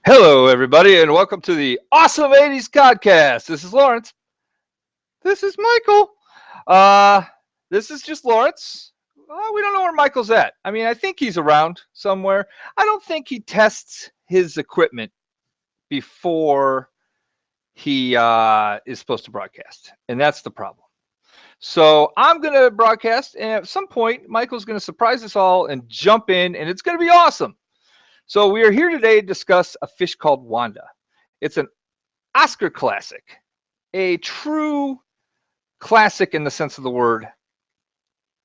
Hello, everybody, and welcome to the Awesome 80s Podcast. This is Lawrence. This is Michael. Uh, this is just Lawrence. We don't know where Michael's at. I mean, I think he's around somewhere. I don't think he tests his equipment before he is supposed to broadcast, and that's the problem. So I'm going to broadcast, and at some point, Michael's going to surprise us all and jump in, and it's going to be awesome. So we are here today to discuss A Fish Called Wanda. It's an Oscar classic, a true classic in the sense of the word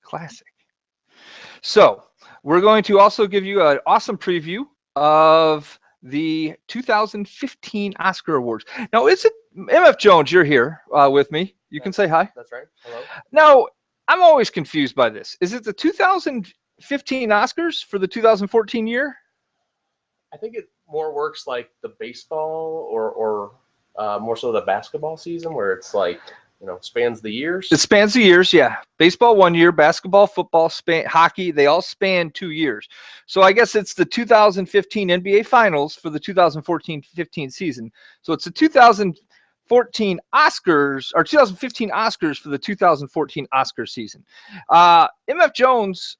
classic. So we're going to also give you an awesome preview of the 2015 Oscar Awards. Now, is it MF Jones? You're here with me. You can say hi. That's right. Hello. Now, I'm always confused by this. Is it the 2015 Oscars for the 2014 year? I think it more works like the baseball or more so the basketball season where it's like, spans the years. It spans the years, yeah. Baseball 1 year, basketball, football, hockey, they all span 2 years. So I guess it's the 2015 NBA Finals for the 2014-15 season. So it's the 2014 Oscars, or 2015 Oscars for the 2014 Oscar season. MF Jones,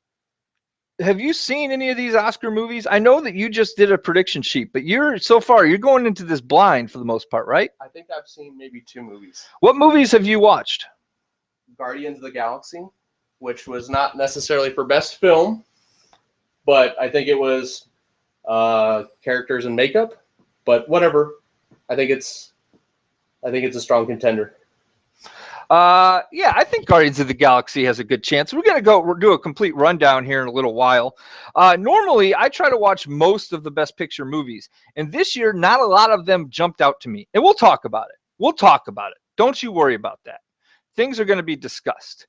have you seen any of these Oscar movies? I know that you just did a prediction sheet, but you're going into this blind for the most part, right? I think I've seen maybe 2 movies. What movies have you watched? Guardians of the Galaxy, which was not necessarily for best film, but I think it was characters and makeup. But whatever, I think it's a strong contender. Yeah, I think Guardians of the Galaxy has a good chance. We're going to do a complete rundown here in a little while. Normally, I try to watch most of the Best Picture movies, and this year, not a lot of them jumped out to me. And we'll talk about it. Don't you worry about that. Things are going to be discussed.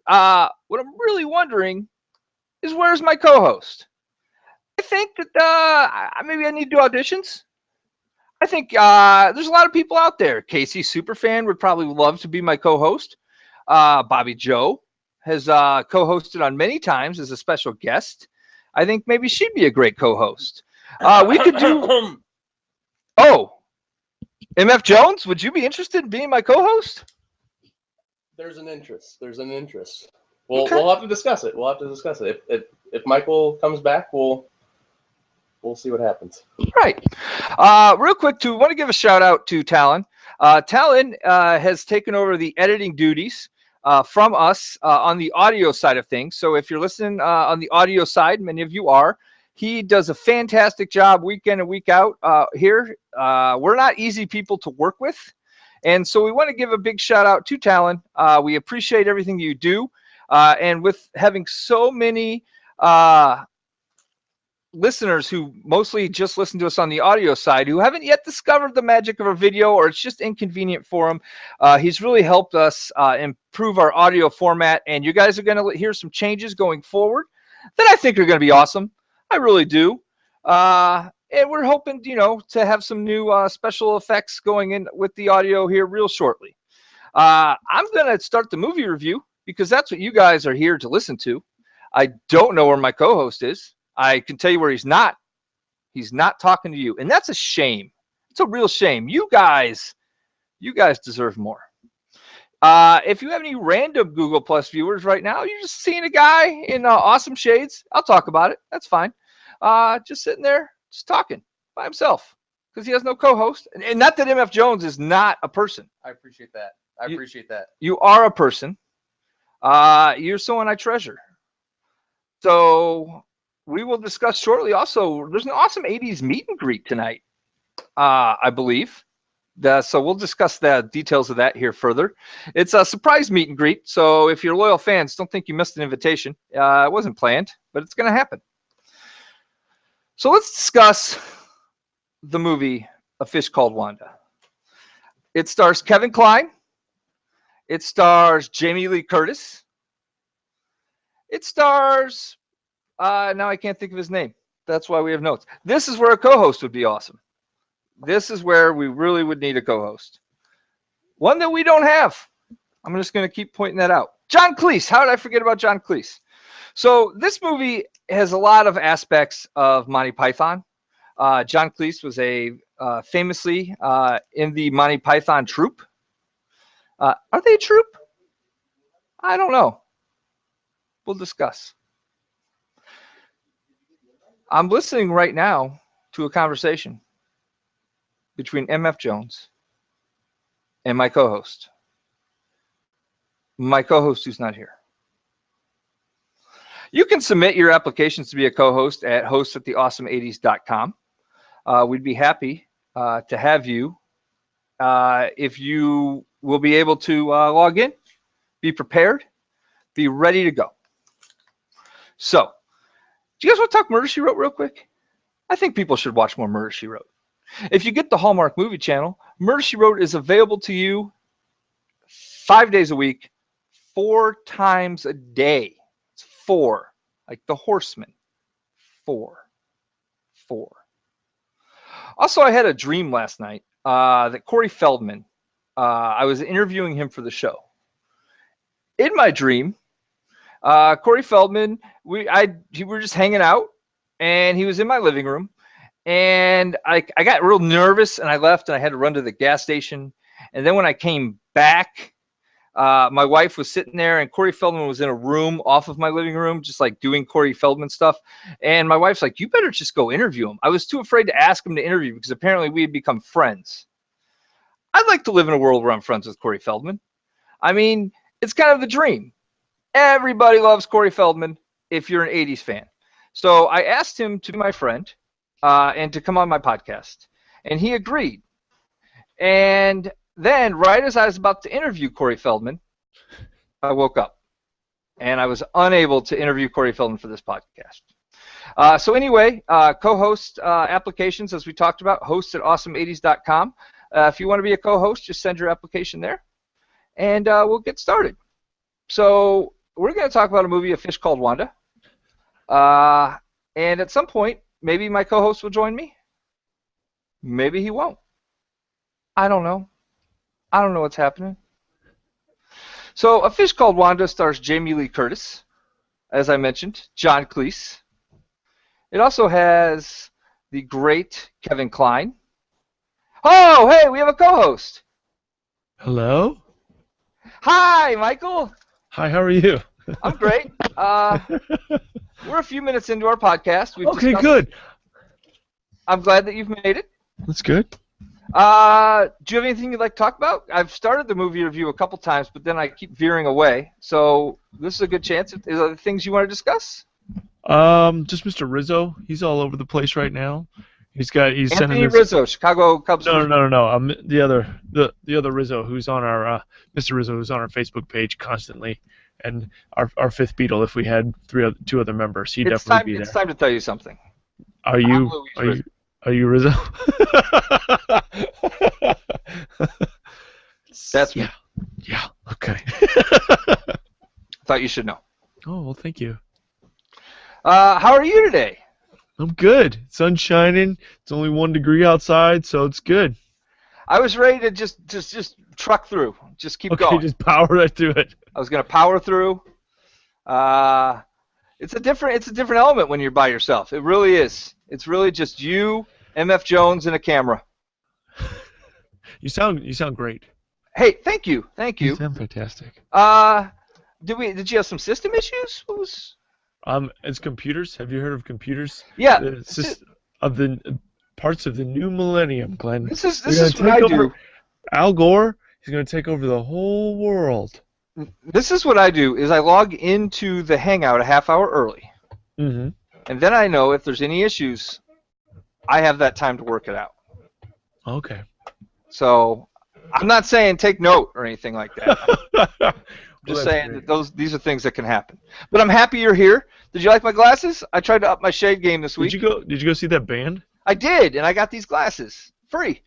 What I'm really wondering is, where's my co-host? I think that maybe I need to do auditions. I think there's a lot of people out there. Casey Superfan would probably love to be my co-host. Bobby Joe has co-hosted on many times as a special guest. I think maybe she'd be a great co-host. We could do... Oh, MF Jones, would you be interested in being my co-host? There's an interest. We'll have to discuss it. If Michael comes back, we'll see what happens. Right. Real quick, too, want to give a shout out to Talon. Talon has taken over the editing duties from us on the audio side of things. So if you're listening on the audio side, many of you are, he does a fantastic job week in and week out here. We're not easy people to work with. And so we want to give a big shout out to Talon. We appreciate everything you do. And with having so many listeners who mostly just listen to us on the audio side who haven't yet discovered the magic of our video, or it's just inconvenient for them, he's really helped us improve our audio format, and you guys are going to hear some changes going forward that I think are going to be awesome. I really do. And we're hoping, to have some new special effects going in with the audio here real shortly. I'm going to start the movie review because that's what you guys are here to listen to. I don't know where my co-host is. I can tell you where he's not. He's not talking to you. And that's a shame. It's a real shame. You guys deserve more. If you have any random Google Plus viewers right now, you're just seeing a guy in awesome shades. I'll talk about it. That's fine. Just sitting there, just talking by himself because he has no co-host. And not that MF Jones is not a person. I appreciate that. I appreciate that. You are a person. You're someone I treasure. So... we will discuss shortly. Also, there's an awesome 80s meet and greet tonight, I believe. So we'll discuss the details of that here further. It's a surprise meet and greet, so if you're loyal fans, don't think you missed an invitation. It wasn't planned, but it's going to happen. So let's discuss the movie A Fish Called Wanda. It stars Kevin Kline. It stars Jamie Lee Curtis. It stars... now I can't think of his name. That's why we have notes. This is where a co-host would be awesome. This is where we really would need a co-host. One that we don't have. I'm just going to keep pointing that out. John Cleese. How did I forget about John Cleese? So this movie has a lot of aspects of Monty Python. John Cleese was a famously in the Monty Python troupe. Are they a troupe? I don't know. We'll discuss. I'm listening right now to a conversation between MF Jones and my co-host. My co-host who's not here. You can submit your applications to be a co-host at hosts@theawesome80s.com. We'd be happy to have you if you will be able to log in, be prepared, be ready to go. So, do you guys want to talk Murder, She Wrote real quick? I think people should watch more Murder, She Wrote. If you get the Hallmark Movie Channel, Murder, She Wrote is available to you 5 days a week, 4 times a day. It's 4, like the Horseman. 4. Also, I had a dream last night that Corey Feldman, I was interviewing him for the show. In my dream, Corey Feldman, we were just hanging out, and he was in my living room, and I got real nervous, and I left, and I had to run to the gas station. And then when I came back, my wife was sitting there, and Corey Feldman was in a room off of my living room, just like doing Corey Feldman stuff. And my wife's like, "You better just go interview him." I was too afraid to ask him to interview because apparently we had become friends. I'd like to live in a world where I'm friends with Corey Feldman. I mean, it's kind of the dream. Everybody loves Corey Feldman if you're an 80s fan. So I asked him to be my friend and to come on my podcast. And he agreed. And then, right as I was about to interview Corey Feldman, I woke up. And I was unable to interview Corey Feldman for this podcast. So anyway, co-host applications, as we talked about, hosts@awesome80s.com. If you want to be a co-host, just send your application there. And we'll get started. So we're going to talk about a movie, A Fish Called Wanda. And at some point, maybe my co-host will join me. Maybe he won't. I don't know. I don't know what's happening. So A Fish Called Wanda stars Jamie Lee Curtis, as I mentioned, John Cleese. It also has the great Kevin Kline. Oh, hey, we have a co-host. Hello? Hi, Michael. Hi, how are you? I'm great. We're a few minutes into our podcast. Okay, good. I'm glad that you've made it. That's good. Do you have anything you'd like to talk about? I've started the movie review a couple times, but then I keep veering away. So this is a good chance. Is there things you want to discuss? Just Mr. Rizzo. He's all over the place right now. He's Anthony Rizzo, Chicago Cubs. No. The other Rizzo, who's on our Mr. Rizzo, who's on our Facebook page constantly, and our fifth Beatle. If we had two other members, he'd definitely be there. It's time to tell you something. Are you Rizzo? That's me. Yeah. Okay. Thought you should know. Oh well, thank you. How are you today? I'm good. Sun's shining. It's only 1 degree outside, so it's good. I was ready to just truck through. Just keep going. Just power right through it. I was gonna power through. It's a different element when you're by yourself. It really is. It's really just you, MF Jones, and a camera. You sound great. Hey, thank you. You sound fantastic. Did you have some system issues? What was? It's computers. Have you heard of computers? Yeah. Of the parts of the new millennium, Glenn. This is what I do. Al Gore. He's going to take over the whole world. This is what I do. Is I log into the Hangout a half hour early. Mm-hmm. And then I know if there's any issues, I have that time to work it out. Okay. So I'm not saying take note or anything like that. I'm just saying great. that these are things that can happen. But I'm happy you're here. Did you like my glasses? I tried to up my shade game this week. Did you go see that band? I did, and I got these glasses free.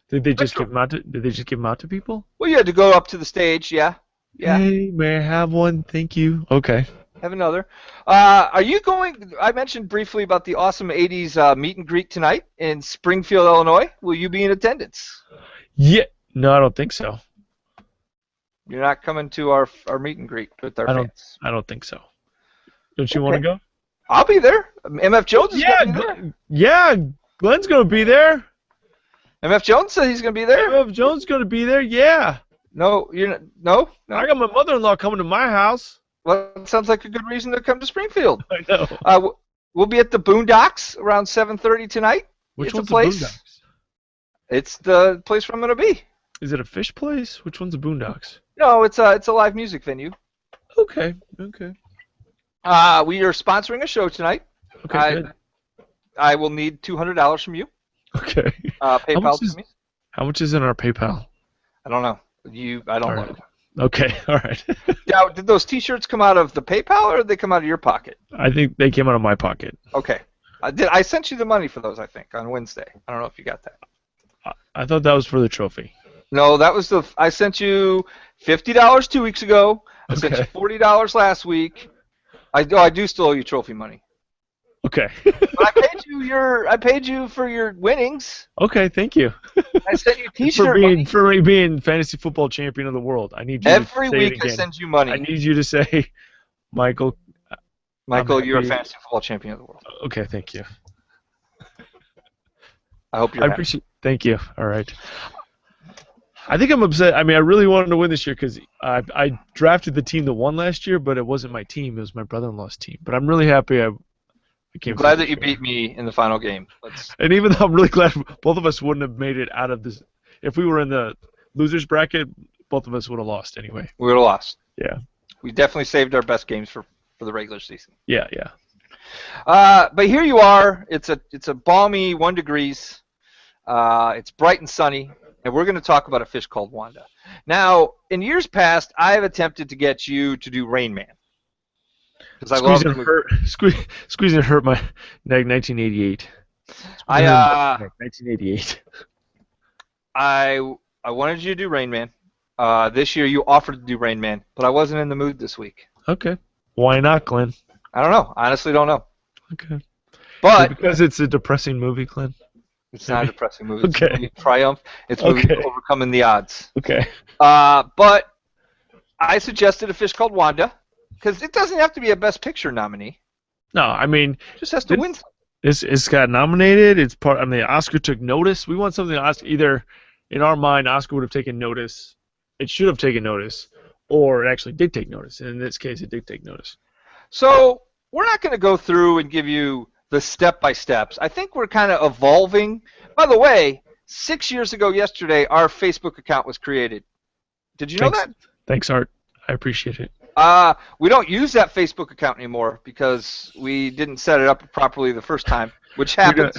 Did they just give them out to people? Well, you had to go up to the stage, yeah. Hey, may I have one? Thank you. Okay. Have another. Are you going? I mentioned briefly about the Awesome 80s meet and greet tonight in Springfield, Illinois. Will you be in attendance? Yeah. No, I don't think so. You're not coming to our meet and greet with our fans. I don't think so. Don't you want to go? I'll be there. MF Jones is Yeah, going to be there. yeah. Glenn's gonna be there. MF Jones said he's going to be there. MF Jones is gonna be there. Yeah. No, you're not, no. I got my mother-in-law coming to my house. Well, it sounds like a good reason to come to Springfield. I know. We'll be at the Boondocks around 7:30 tonight. Which It's one's a place. the Boondocks? It's the place where I'm going to be. Is it a fish place? Which one's the Boondocks? No, it's a live music venue. Okay. Okay. We are sponsoring a show tonight. Okay. Good. I will need $200 from you. Okay. PayPal to me. How much is in our PayPal? I don't know. I don't All know. Okay. All right. Now, did those T-shirts come out of the PayPal or did they come out of your pocket? I think they came out of my pocket. Okay. I sent you the money for those, I think, on Wednesday. I don't know if you got that. I thought that was for the trophy. No, that was I sent you $50 2 weeks ago. I sent you $40 last week. I do still owe you trophy money. Okay. But I paid you for your winnings. Okay, thank you. I sent you T-shirt money. For me being fantasy football champion of the world. I need you Every to say week it again. I send you money. I need you to say, Michael, you're a fantasy football champion of the world. Okay, thank you. I hope you're I happy. appreciate. Thank you. All right. I think I'm upset. I mean, I really wanted to win this year because I drafted the team that won last year, but it wasn't my team. It was my brother-in-law's team. But I'm really happy I came. I'm glad that you beat me in the final game. And even though I'm really glad both of us wouldn't have made it out of this, if we were in the losers bracket, both of us would have lost anyway. We would have lost. Yeah. We definitely saved our best games for the regular season. Yeah, yeah. But here you are. It's a balmy 1 degrees. It's bright and sunny, and we're going to talk about a fish called Wanda. Now, in years past, I have attempted to get you to do Rain Man. Because I love Squeezing hurt my neck. 1988. 1988. I wanted you to do Rain Man. This year you offered to do Rain Man, but I wasn't in the mood this week. Okay. Why not, Glenn? I don't know. Honestly, don't know. Okay. But because it's a depressing movie, Glenn. It's not a depressing movie. It's Okay. a movie of triumph. It's a movie of overcoming the odds. Okay. But I suggested A Fish Called Wanda because it doesn't have to be a Best Picture nominee. No, I mean, it just has to win. It's got nominated. It's part. I mean, Oscar took notice. We want something. Either in our mind, Oscar would have taken notice. It should have taken notice, or it actually did take notice. And in this case, it did take notice. So we're not going to go through and give you the step-by-steps. I think we're kind of evolving. By the way, 6 years ago yesterday, our Facebook account was created. Did you know that? Thanks, Art. I appreciate it. We don't use that Facebook account anymore because we didn't set it up properly the first time, which happens.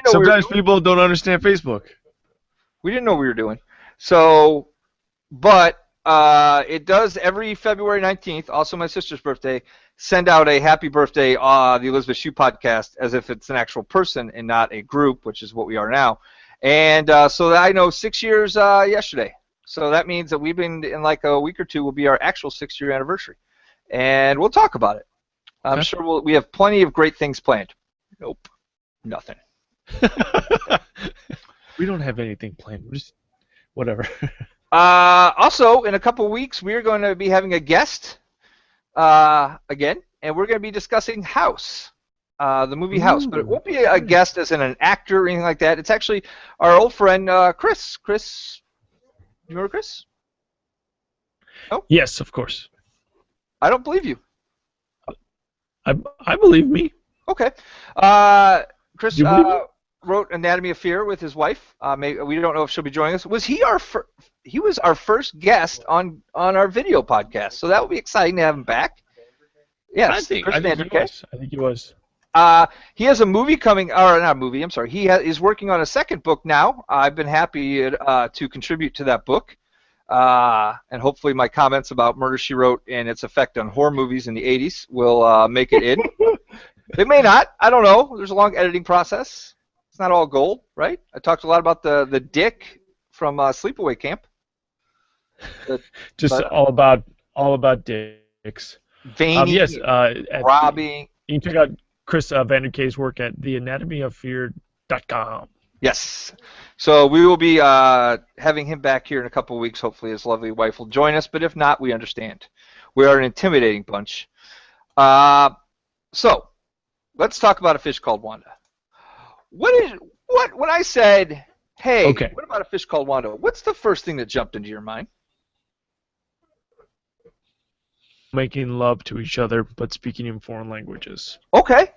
Sometimes people don't understand Facebook. We didn't know what we were doing. So, but it does every February 19th, also my sister's birthday, send out a happy birthday the Elizabeth Shue podcast as if it's an actual person and not a group, which is what we are now. And so I know 6 years yesterday. So that means that we've been, in like a week or two, will be our actual 6-year anniversary. And we'll talk about it. I'm sure we have plenty of great things planned. Nope. Nothing. We don't have anything planned. We're just whatever. Also, in a couple of weeks, we're going to be having a guest again, and we're going to be discussing House, the movie House. But it won't be a guest as in an actor or anything like that. It's actually our old friend Chris. Chris, you remember Chris? No? Yes, of course. I don't believe you. I believe me. Okay. Chris wrote Anatomy of Fear with his wife. We don't know if she'll be joining us. Was he he was our first guest on our video podcast, so that will be exciting to have him back. Yes, I think he was. He has a movie coming, or not a movie, I'm sorry. He is working on a second book now. I've been happy to contribute to that book. And hopefully my comments about Murder, She Wrote and its effect on horror movies in the 80s will make it in. They may not. I don't know. There's a long editing process. It's not all gold, right? I talked a lot about the dick from Sleepaway Camp. All about dicks. Veiny, yes. robbing. You can check out Chris Vanderkay's work at theanatomyofear.com. Yes. So we will be having him back here in a couple of weeks. Hopefully his lovely wife will join us, but if not, we understand. We are an intimidating bunch. So let's talk about A Fish Called Wanda. When I said, hey, Okay. what about A Fish Called Wanda? What's the first thing that jumped into your mind? Making love to each other, but speaking in foreign languages. Okay.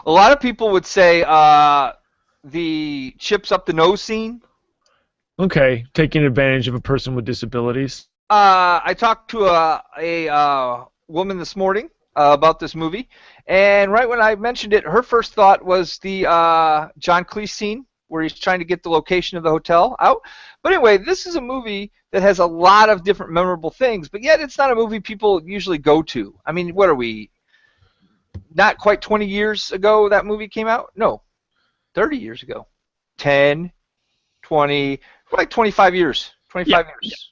A lot of people would say the chips up the nose scene. Okay, taking advantage of a person with disabilities. I talked to a woman this morning about this movie, and right when I mentioned it, her first thought was the John Cleese scene where he's trying to get the location of the hotel out. But anyway, this is a movie that has a lot of different memorable things, but yet it's not a movie people usually go to. I mean, what are we? Not quite 20 years ago that movie came out? No, 30 years ago. 10, 20, like 25 years. 25 years.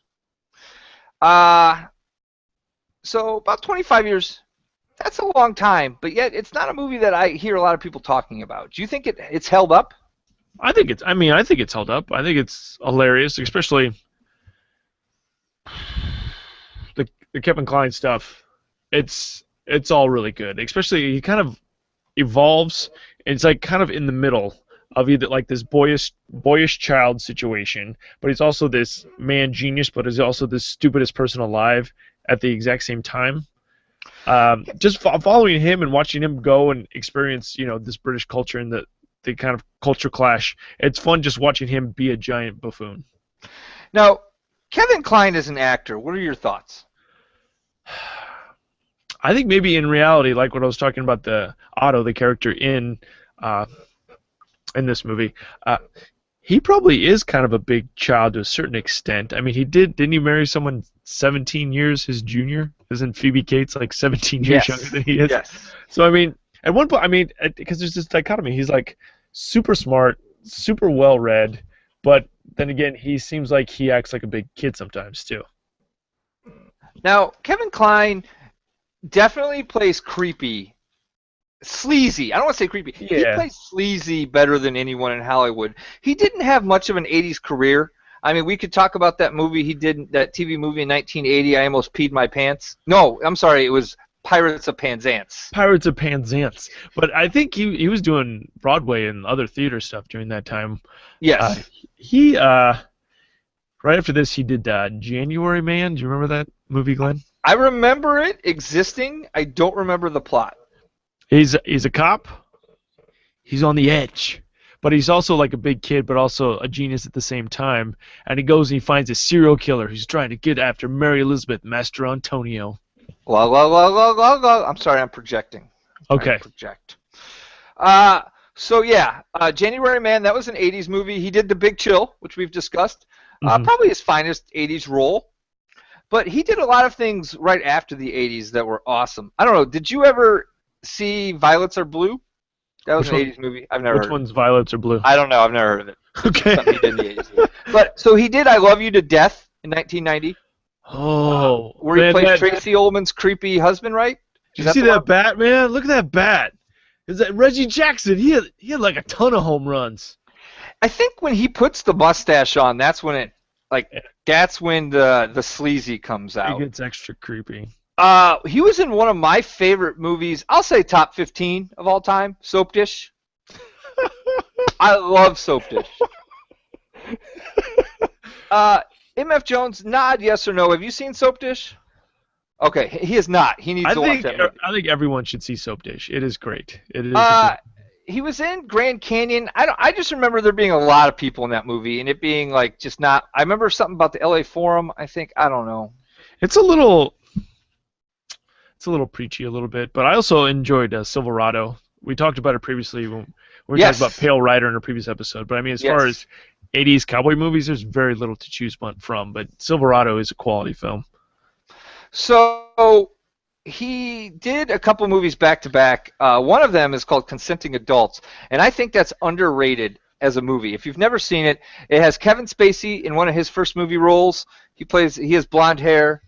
So about 25 years. That's a long time, but yet it's not a movie that I hear a lot of people talking about. Do you think it's held up? I think it's held up. I think it's hilarious, especially the Kevin Kline stuff. It's all really good. Especially he kind of evolves. And it's like kind of in the middle of either like this boyish child situation, but he's also this man genius, but is also the stupidest person alive at the exact same time. Just following him and watching him go and experience, this British culture and the kind of culture clash. It's fun just watching him be a giant buffoon. Now, Kevin Kline is an actor. What are your thoughts? I think maybe in reality, like what I was talking about, the Otto, the character in this movie, he probably is kind of a big child to a certain extent. I mean, didn't he marry someone 17 years his junior? Isn't Phoebe Cates like 17 years younger than he is? Yes. So, I mean, at one point, because there's this dichotomy. He's like super smart, super well-read, but then again, he seems like he acts like a big kid sometimes, too. Now, Kevin Kline definitely plays creepy. Sleazy. I don't want to say creepy. Yeah. He plays sleazy better than anyone in Hollywood. He didn't have much of an 80s career. I mean, we could talk about that movie he did, that TV movie in 1980, I Almost Peed My Pants. No, I'm sorry, it was Pirates of Penzance. Pirates of Penzance. But I think he was doing Broadway and other theater stuff during that time. Yes. Right after this, he did January Man. Do you remember that movie, Glenn? I remember it existing. I don't remember the plot. He's a cop. He's on the edge. But he's also like a big kid, but also a genius at the same time. And he goes and he finds a serial killer who's trying to get after Mary Elizabeth, Master Antonio. La, la, la, la, la, la. I'm sorry, I'm projecting. Okay. Project. So yeah, January Man, that was an 80s movie. He did The Big Chill, which we've discussed. Probably his finest 80s role. But he did a lot of things right after the 80s that were awesome. I don't know, did you ever see Violets Are Blue? That was an 80s movie. I've never heard of it. Which one's Violets Are Blue? I don't know. I've never heard of it. Okay. Something he did in the 80s. But so he did I Love You to Death in 1990. Oh. Where he plays Tracy Ullman's creepy husband, right? Did you see that bat, man? Look at that bat. Is that Reggie Jackson? He had like a ton of home runs. I think when he puts the mustache on, that's when that's when the sleazy comes out. It gets extra creepy. He was in one of my favorite movies. I'll say top 15 of all time. Soap Dish. I love Soap Dish. MF Jones, nod yes or no. Have you seen Soap Dish? Okay, he is not. He needs to watch that movie. I think everyone should see Soap Dish. It is great. It is. He was in Grand Canyon. I just remember there being a lot of people in that movie and it being like just not. I remember something about the LA Forum. I think I don't know. It's a little preachy a little bit, but I also enjoyed Silverado. We talked about it previously when we talked about Pale Rider in a previous episode. But I mean, as far as 80s cowboy movies, there's very little to choose from. But Silverado is a quality film. So he did a couple movies back to back. One of them is called Consenting Adults, and I think that's underrated as a movie. If you've never seen it, it has Kevin Spacey in one of his first movie roles. He has blonde hair,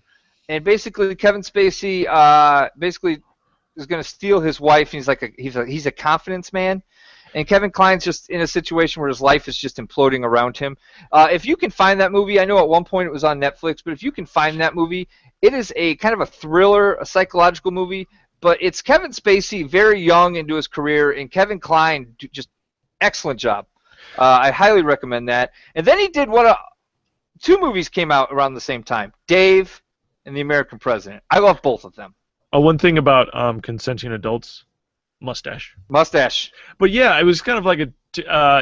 and basically Kevin Spacey is going to steal his wife. And he's a confidence man, and Kevin Kline's just in a situation where his life is just imploding around him. If you can find that movie, I know at one point it was on Netflix, but if you can find that movie, it is a kind of a thriller, a psychological movie, but it's Kevin Spacey, very young into his career, and Kevin Kline, just excellent job. I highly recommend that. And then he did two movies came out around the same time, Dave and The American President. I love both of them. Oh, one thing about consenting adults, mustache. Mustache. But yeah, it was kind of like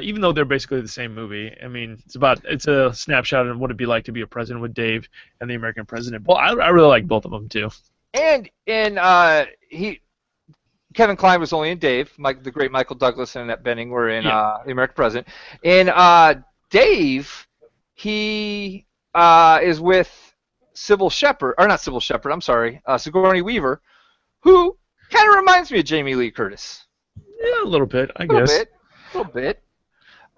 even though they're basically the same movie. I mean, it's a snapshot of what it'd be like to be a president with Dave and The American President. Well, I really like both of them too. And Kevin Kline was only in Dave. The great Michael Douglas and Annette Bening were in The American President. In Dave, he is with Sigourney Weaver, who kind of reminds me of Jamie Lee Curtis. Yeah, a little bit, I guess. A little bit.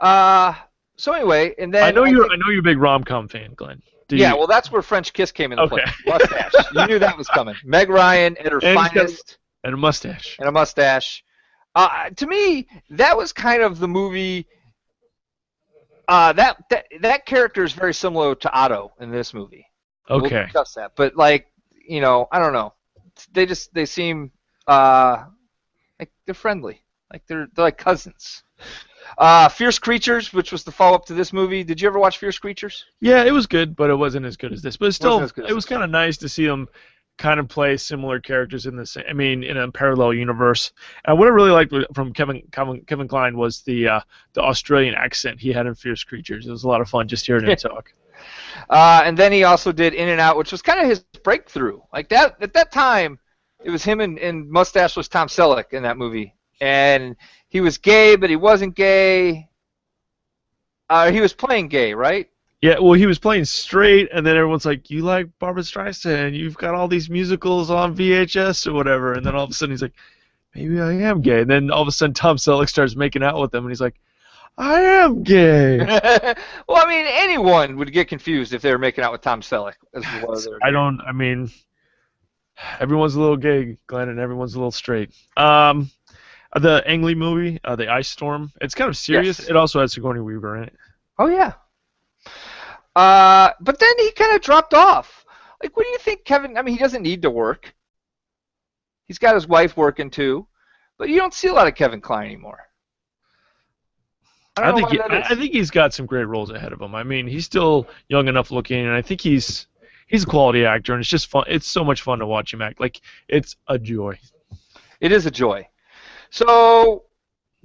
So anyway, and then I know you're a big rom-com fan, Glenn. Well, that's where French Kiss came into play. Mustache. You knew that was coming. Meg Ryan at her finest. And a mustache. To me, that was kind of the movie. That character is very similar to Otto in this movie. Okay. We'll discuss that, but I don't know. They seem like they're friendly, like they're like cousins. Fierce Creatures, which was the follow-up to this movie. Did you ever watch Fierce Creatures? Yeah, it was good, but it wasn't as good as this. But still, it was kind of nice to see them kind of play similar characters in a parallel universe. And what I really liked from Kevin Kline was the Australian accent he had in Fierce Creatures. It was a lot of fun just hearing him talk. And then he also did In and Out, which was kind of his breakthrough. Like that at that time, it was him and mustacheless Tom Selleck in that movie, and he was gay, but he wasn't gay. He was playing gay, right? Yeah, well, he was playing straight, and then everyone's like, "You like Barbra Streisand? You've got all these musicals on VHS or whatever." And then all of a sudden he's like, "Maybe I am gay." And then all of a sudden Tom Selleck starts making out with him, and he's like, "I am gay." Well, I mean, anyone would get confused if they were making out with Tom Selleck. Everyone's a little gay, Glenn, and everyone's a little straight. The Ang Lee movie, The Ice Storm, it's kind of serious. Yes. It also has Sigourney Weaver in it. Oh, yeah. But then he kind of dropped off. Like, what do you think, Kevin? I mean, he doesn't need to work. He's got his wife working, too. But you don't see a lot of Kevin Kline anymore. I think he's got some great roles ahead of him. I mean, he's still young enough looking, and I think he's a quality actor, and it's just fun. It's so much fun to watch him act. Like, it's a joy. It is a joy. So,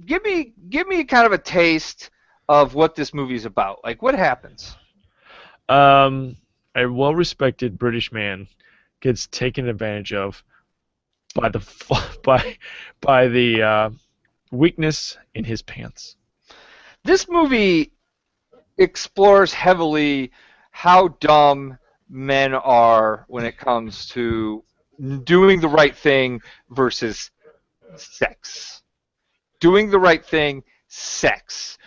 give me kind of a taste of what this movie's about. Like, what happens? A well-respected British man gets taken advantage of by the weakness in his pants. This movie explores heavily how dumb men are when it comes to doing the right thing versus sex. Doing the right thing, sex.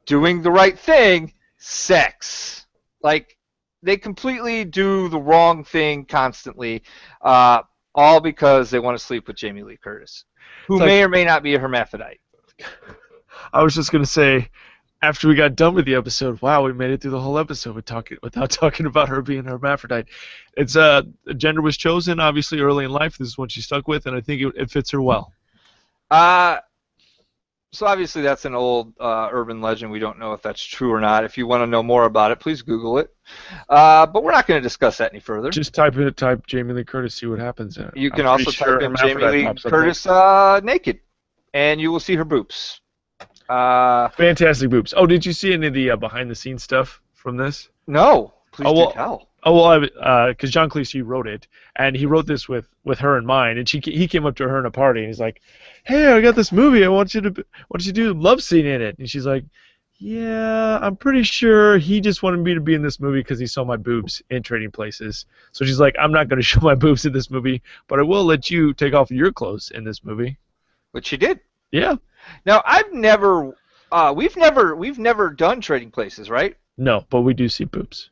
Doing the right thing, sex. Like, they completely do the wrong thing constantly, all because they want to sleep with Jamie Lee Curtis, who may or may not be a hermaphrodite. I was just going to say, after we got done with the episode, wow, we made it through the whole episode without talking about her being a hermaphrodite. It's gender was chosen, obviously, early in life. This is what she stuck with, and I think it fits her well. So obviously that's an old urban legend. We don't know if that's true or not. If you want to know more about it, please Google it. But we're not going to discuss that any further. Just type Jamie Lee Curtis, see what happens. You can also type in Jamie Lee Curtis naked, and you will see her boobs. Fantastic boobs. Oh, did you see any of the behind-the-scenes stuff from this? No. Please do tell. Oh, well, because John Cleese wrote it, and he wrote this with her in mind, and he came up to her in a party, and he's like, "Hey, I got this movie. I want you to do a love scene in it." And she's like, "Yeah, I'm pretty sure he just wanted me to be in this movie because he saw my boobs in Trading Places." So she's like, "I'm not going to show my boobs in this movie, but I will let you take off your clothes in this movie." Which she did. Yeah. Now we've never done Trading Places, right? No, but we do see boobs.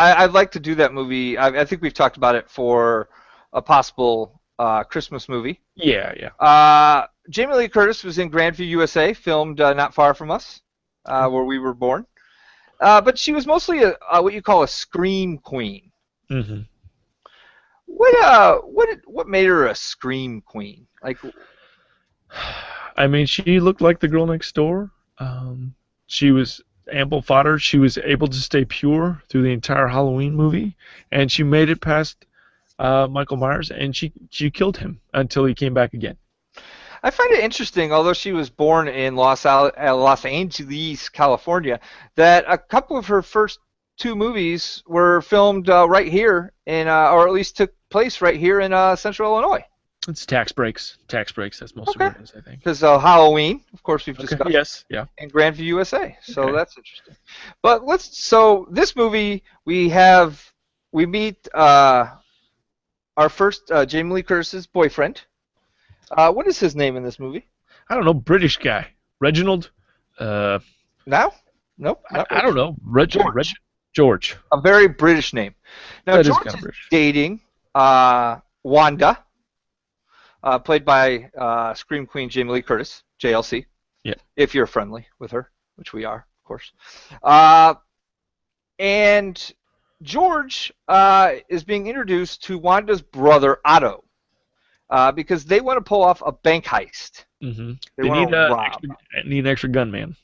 I'd like to do that movie. I think we've talked about it for a possible Christmas movie. Yeah. Jamie Lee Curtis was in Grandview, USA, filmed not far from us, where we were born. But she was mostly what you call a scream queen. Mm-hmm. What made her a scream queen? Like, I mean, she looked like the girl next door. She was ample fodder. She was able to stay pure through the entire Halloween movie, and she made it past Michael Myers, and she killed him until he came back again. I find it interesting, although she was born in Los Angeles, California, that a couple of her first two movies were filmed right here or at least took place right here in Central Illinois. It's tax breaks. Tax breaks. That's most of what it is, I think. Because Halloween, of course, we've discussed. Yes. Yeah. And Grandview, USA. So Okay. that's interesting. But so this movie, we meet our first Jamie Lee Curtis's boyfriend. What is his name in this movie? I don't know. British guy. Reginald. Now? Nope. I don't know. George. A very British name. Now, That is George kind of is British. dating Wanda, played by Scream Queen Jamie Lee Curtis, JLC. Yeah. If you're friendly with her, which we are, of course. And George is being introduced to Wanda's brother, Otto, because they want to pull off a bank heist. Mm-hmm. They want to rob. Need an extra gunman.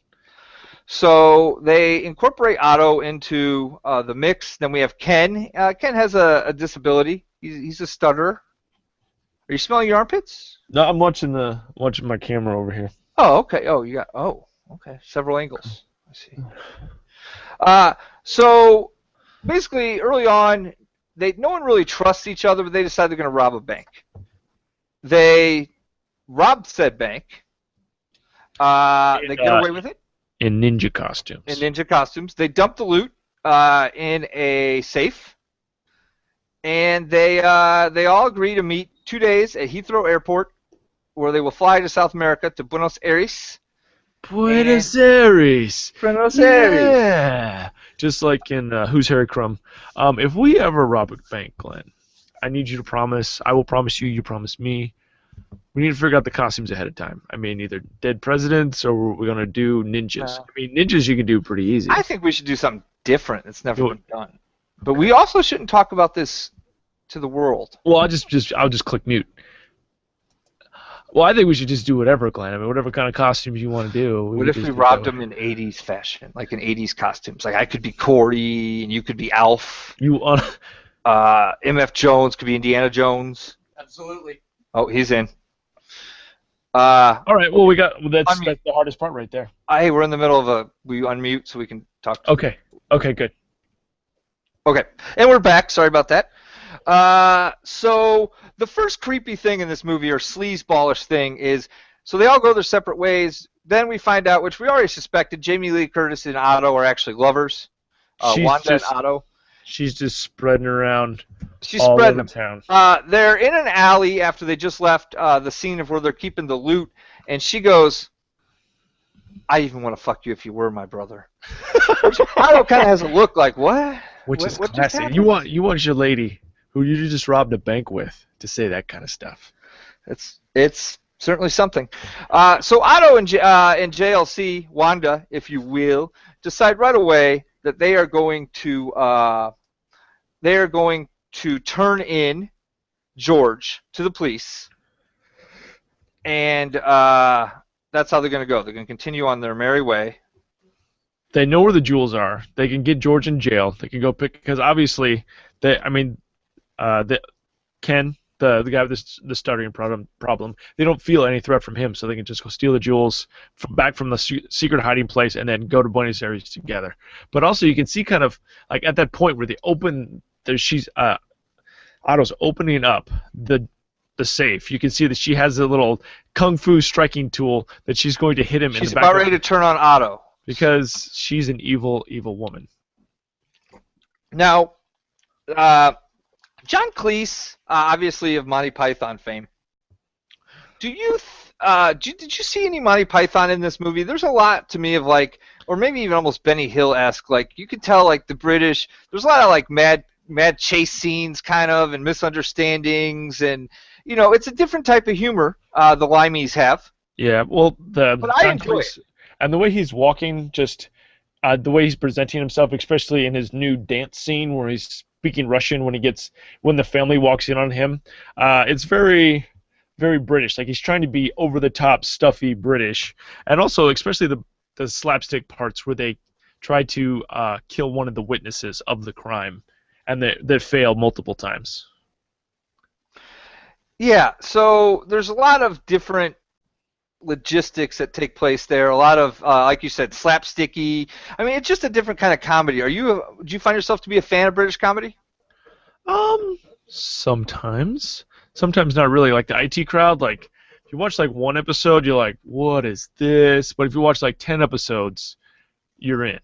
So they incorporate Otto into the mix. Then we have Ken. Ken has a disability. He's a stutterer. Are you smelling your armpits? No, I'm watching my camera over here. Oh, okay. Okay. Several angles. I see. So basically, early on, no one really trusts each other, but they decide they're going to rob a bank. They rob said bank. They get away with it. In ninja costumes. They dump the loot in a safe, and they all agree to meet 2 days at Heathrow Airport, where they will fly to South America to Buenos Aires. Buenos Aires. Buenos Aires. Yeah. Just like in Who's Harry Crumb. If we ever rob a bank, Glenn, I need you to promise. I will promise you. You promise me. We need to figure out the costumes ahead of time. I mean, either dead presidents or we're going to do ninjas. I mean, ninjas you can do pretty easy. I think we should do something different that's never been done. But we also shouldn't talk about this to the world. Well, I'll just click mute. Well, I think we should just do whatever, Glenn. I mean, whatever kind of costumes you want to do. What if we robbed them in 80s fashion, like in 80s costumes? Like I could be Cordy and you could be Alf. MF Jones could be Indiana Jones. Absolutely. Oh, he's in. All right. Well, that's the hardest part right there. Hey, we're in the middle of we unmute so we can talk. Okay. Okay. Good. Okay, and we're back. Sorry about that. So the first creepy thing in this movie, or sleazeballish thing, is so they all go their separate ways. Then we find out, which we already suspected, Jamie Lee Curtis and Otto are actually lovers. Wanda and Otto. She's just spreading around. She's spreading them. Town. They're in an alley after they just left the scene of where they're keeping the loot, and she goes, "I even want to fuck you if you were my brother." Otto kind of has a look like, what? Which is classy. You want your lady who you just robbed a bank with to say that kind of stuff. It's certainly something. So Otto and JLC, Wanda, if you will, decide right away that they are going to turn in George to the police, and that's how they're going to go. They're going to continue on their merry way. They know where the jewels are. They can get George in jail. They can go pick, because obviously, Ken, the guy with the stuttering problem, they don't feel any threat from him, so they can just go steal the jewels back from the secret hiding place and then go to Buenos Aires together. But also, you can see kind of like at that point where they open, Otto's opening up the safe. You can see that she has a little kung fu striking tool that she's going to hit him in the back. She's about ready to turn on Otto. Because she's an evil, evil woman. Now, John Cleese, obviously of Monty Python fame. Did you see any Monty Python in this movie? There's a lot to me of like, or maybe even almost Benny Hill-esque. Like you could tell, like the British. There's a lot of like mad chase scenes, kind of, and misunderstandings, and it's a different type of humor the Limeys have. Yeah, well, but I enjoy it. And the way he's walking, just the way he's presenting himself, especially in his new dance scene where he's speaking Russian when the family walks in on him. It's very, very British. Like he's trying to be over the top, stuffy British, and also especially the slapstick parts where they try to kill one of the witnesses of the crime, and they fail multiple times. Yeah, so there's a lot of different logistics that take place there. A lot of, like you said, slapsticky. I mean, it's just a different kind of comedy. Do you find yourself to be a fan of British comedy? Sometimes not really. Like the IT Crowd, like if you watch like one episode, you're like, what is this? But if you watch like 10 episodes, you're in.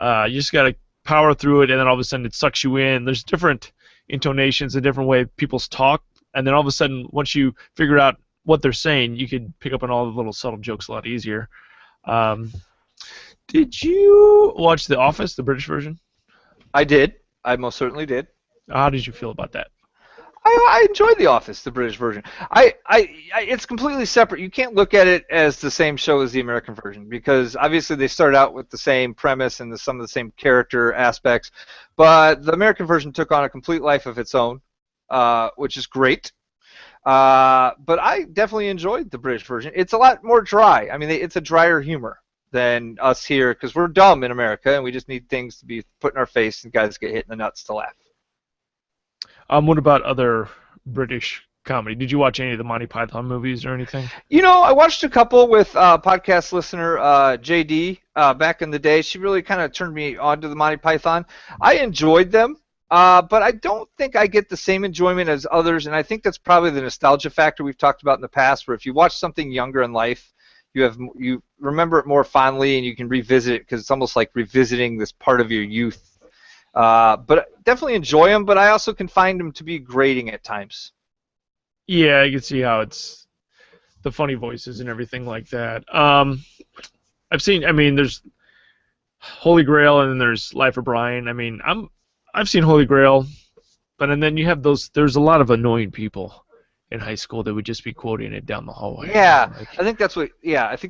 You just gotta power through it, and then all of a sudden it sucks you in. There's different intonations, a different way people talk, and then all of a sudden, once you figure out what they're saying, you can pick up on all the little subtle jokes a lot easier. Did you watch The Office, the British version? I did. I most certainly did. How did you feel about that? I enjoyed The Office, the British version. It's completely separate. You can't look at it as the same show as the American version because obviously they started out with the same premise and some of the same character aspects, but the American version took on a complete life of its own, which is great. But I definitely enjoyed the British version. It's a lot more dry. I mean, it's a drier humor than us here because we're dumb in America and we just need things to be put in our face and guys get hit in the nuts to laugh. What about other British comedy? Did you watch any of the Monty Python movies or anything? You know, I watched a couple with podcast listener JD back in the day. She really kind of turned me on to the Monty Python. I enjoyed them, but I don't think I get the same enjoyment as others, and I think that's probably the nostalgia factor we've talked about in the past, where if you watch something younger in life, you remember it more fondly and you can revisit it because it's almost like revisiting this part of your youth. But definitely enjoy them, but I also can find them to be grating at times. Yeah, you can see how it's the funny voices and everything like that. There's Holy Grail and then there's Life of Brian. I mean, I've seen Holy Grail, and then you have there's a lot of annoying people in high school that would just be quoting it down the hallway. Yeah, like, I think that's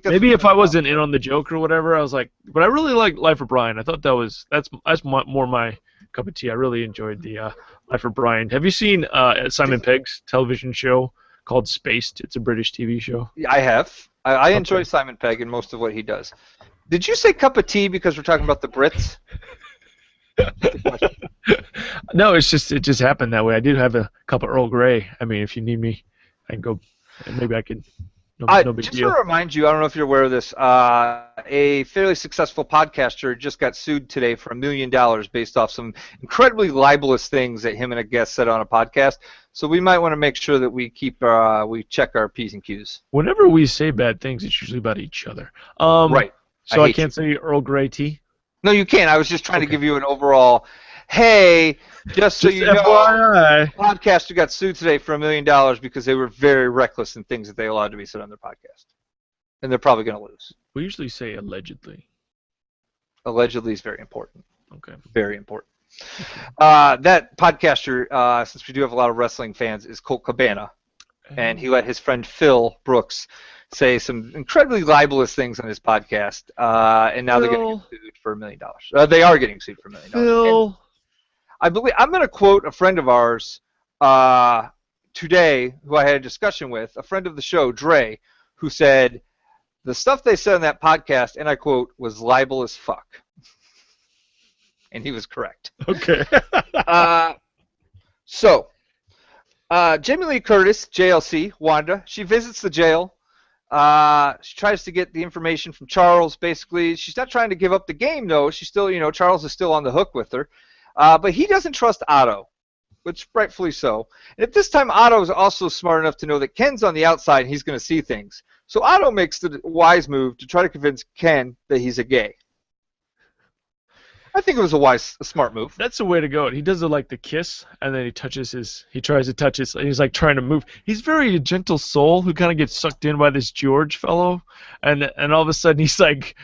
maybe if I wasn't in on the joke or whatever, I was like, but I really like Life of Brian. I thought that's more my cup of tea. I really enjoyed the Life of Brian. Have you seen Simon Pegg's television show called Spaced? It's a British TV show. I have. I enjoy Simon Pegg and most of what he does. Did you say cup of tea because we're talking about the Brits? No, it just happened that way. I did have a cup of Earl Grey. I mean, if you need me, I can go. Maybe I could. No big just deal. to remind you, I don't know if you're aware of this. A fairly successful podcaster just got sued today for $1 million based off some incredibly libelous things that him and a guest said on a podcast. So we might want to make sure that we check our P's and Q's. Whenever we say bad things, it's usually about each other. Right. So I can't say Earl Grey tea? No, you can't. I was just trying to give you an overall, hey, just so you know, FYI. podcaster got sued today for $1 million because they were very reckless in things that they allowed to be said on their podcast. And they're probably going to lose. We usually say allegedly. Allegedly is very important. Okay. Very important. That podcaster, since we do have a lot of wrestling fans, is Colt Cabana. And he let his friend Phil Brooks say some incredibly libelous things on his podcast, and now they're getting sued for $1 million. They are getting sued for $1 million. Phil. I'm going to quote a friend of ours today, who I had a discussion with, a friend of the show, Dre, who said the stuff they said on that podcast, and I quote, was libel as fuck. And he was correct. Okay. Jamie Lee Curtis, JLC, Wanda, she visits the jail. She tries to get the information from Charles, basically. She's not trying to give up the game, though. She's still, Charles is still on the hook with her. But he doesn't trust Otto, which rightfully so. And at this time, Otto is also smart enough to know that Ken's on the outside and he's going to see things. So Otto makes the wise move to try to convince Ken that he's a gay. I think it was a smart move. That's the way to go. He does it like the kiss, and then he tries to touch his, and he's like trying to move. He's very a gentle soul who kind of gets sucked in by this George fellow, and all of a sudden he's like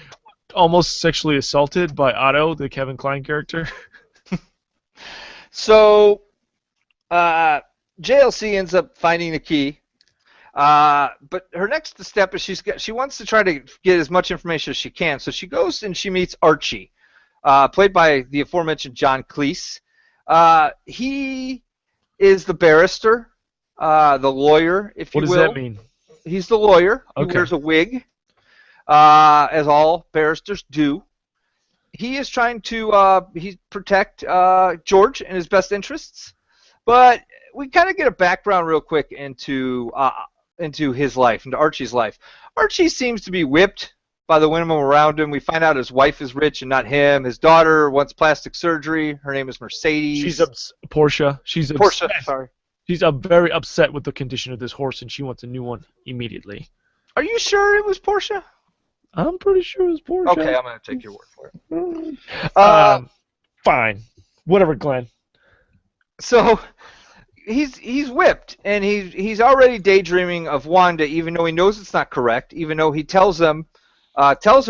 almost sexually assaulted by Otto, the Kevin Kline character. So, JLC ends up finding the key, but her next step is she wants to try to get as much information as she can. So she goes and she meets Archie. Played by the aforementioned John Cleese. He is the barrister, the lawyer, if you What will. does that mean? He's the lawyer. He Okay. wears a wig, as all barristers do. He is trying to protect George and his best interests, but we kind of get a background real quick into his life, into Archie's life. Archie seems to be whipped by the women around him. We find out his wife is rich and not him. His daughter wants plastic surgery. Her name is Mercedes. She's Portia. She's Portia. upset. Sorry. She's very upset with the condition of this horse, and she wants a new one immediately. Are you sure it was Portia? I'm pretty sure it was Portia. Okay, I'm gonna take your word for it. Fine. Whatever, Glenn. So he's whipped, and he's already daydreaming of Wanda, even though he knows it's not correct. Even though he tells her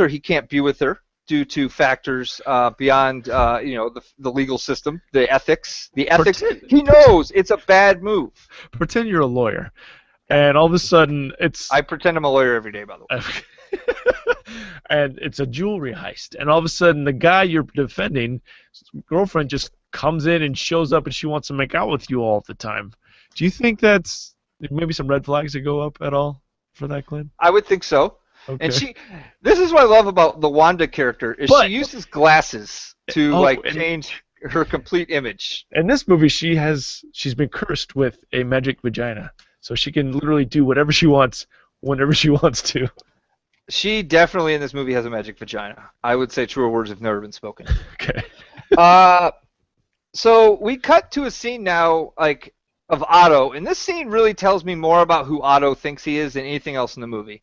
he can't be with her due to factors beyond the legal system, the ethics. He knows it's a bad move. Pretend you're a lawyer, and all of a sudden it's. I pretend I'm a lawyer every day, by the way. And it's a jewelry heist, and all of a sudden the guy you're defending, girlfriend, just comes in and shows up, and she wants to make out with you all the time. Do you think that's maybe some red flags that go up at all for that, Glenn? I would think so. Okay. And this is what I love about the Wanda character is she uses glasses to change her complete image. In this movie, she's been cursed with a magic vagina, so she can literally do whatever she wants whenever she wants to. She definitely in this movie has a magic vagina. I would say truer words have never been spoken. Okay. So we cut to a scene now, of Otto, and this scene really tells me more about who Otto thinks he is than anything else in the movie.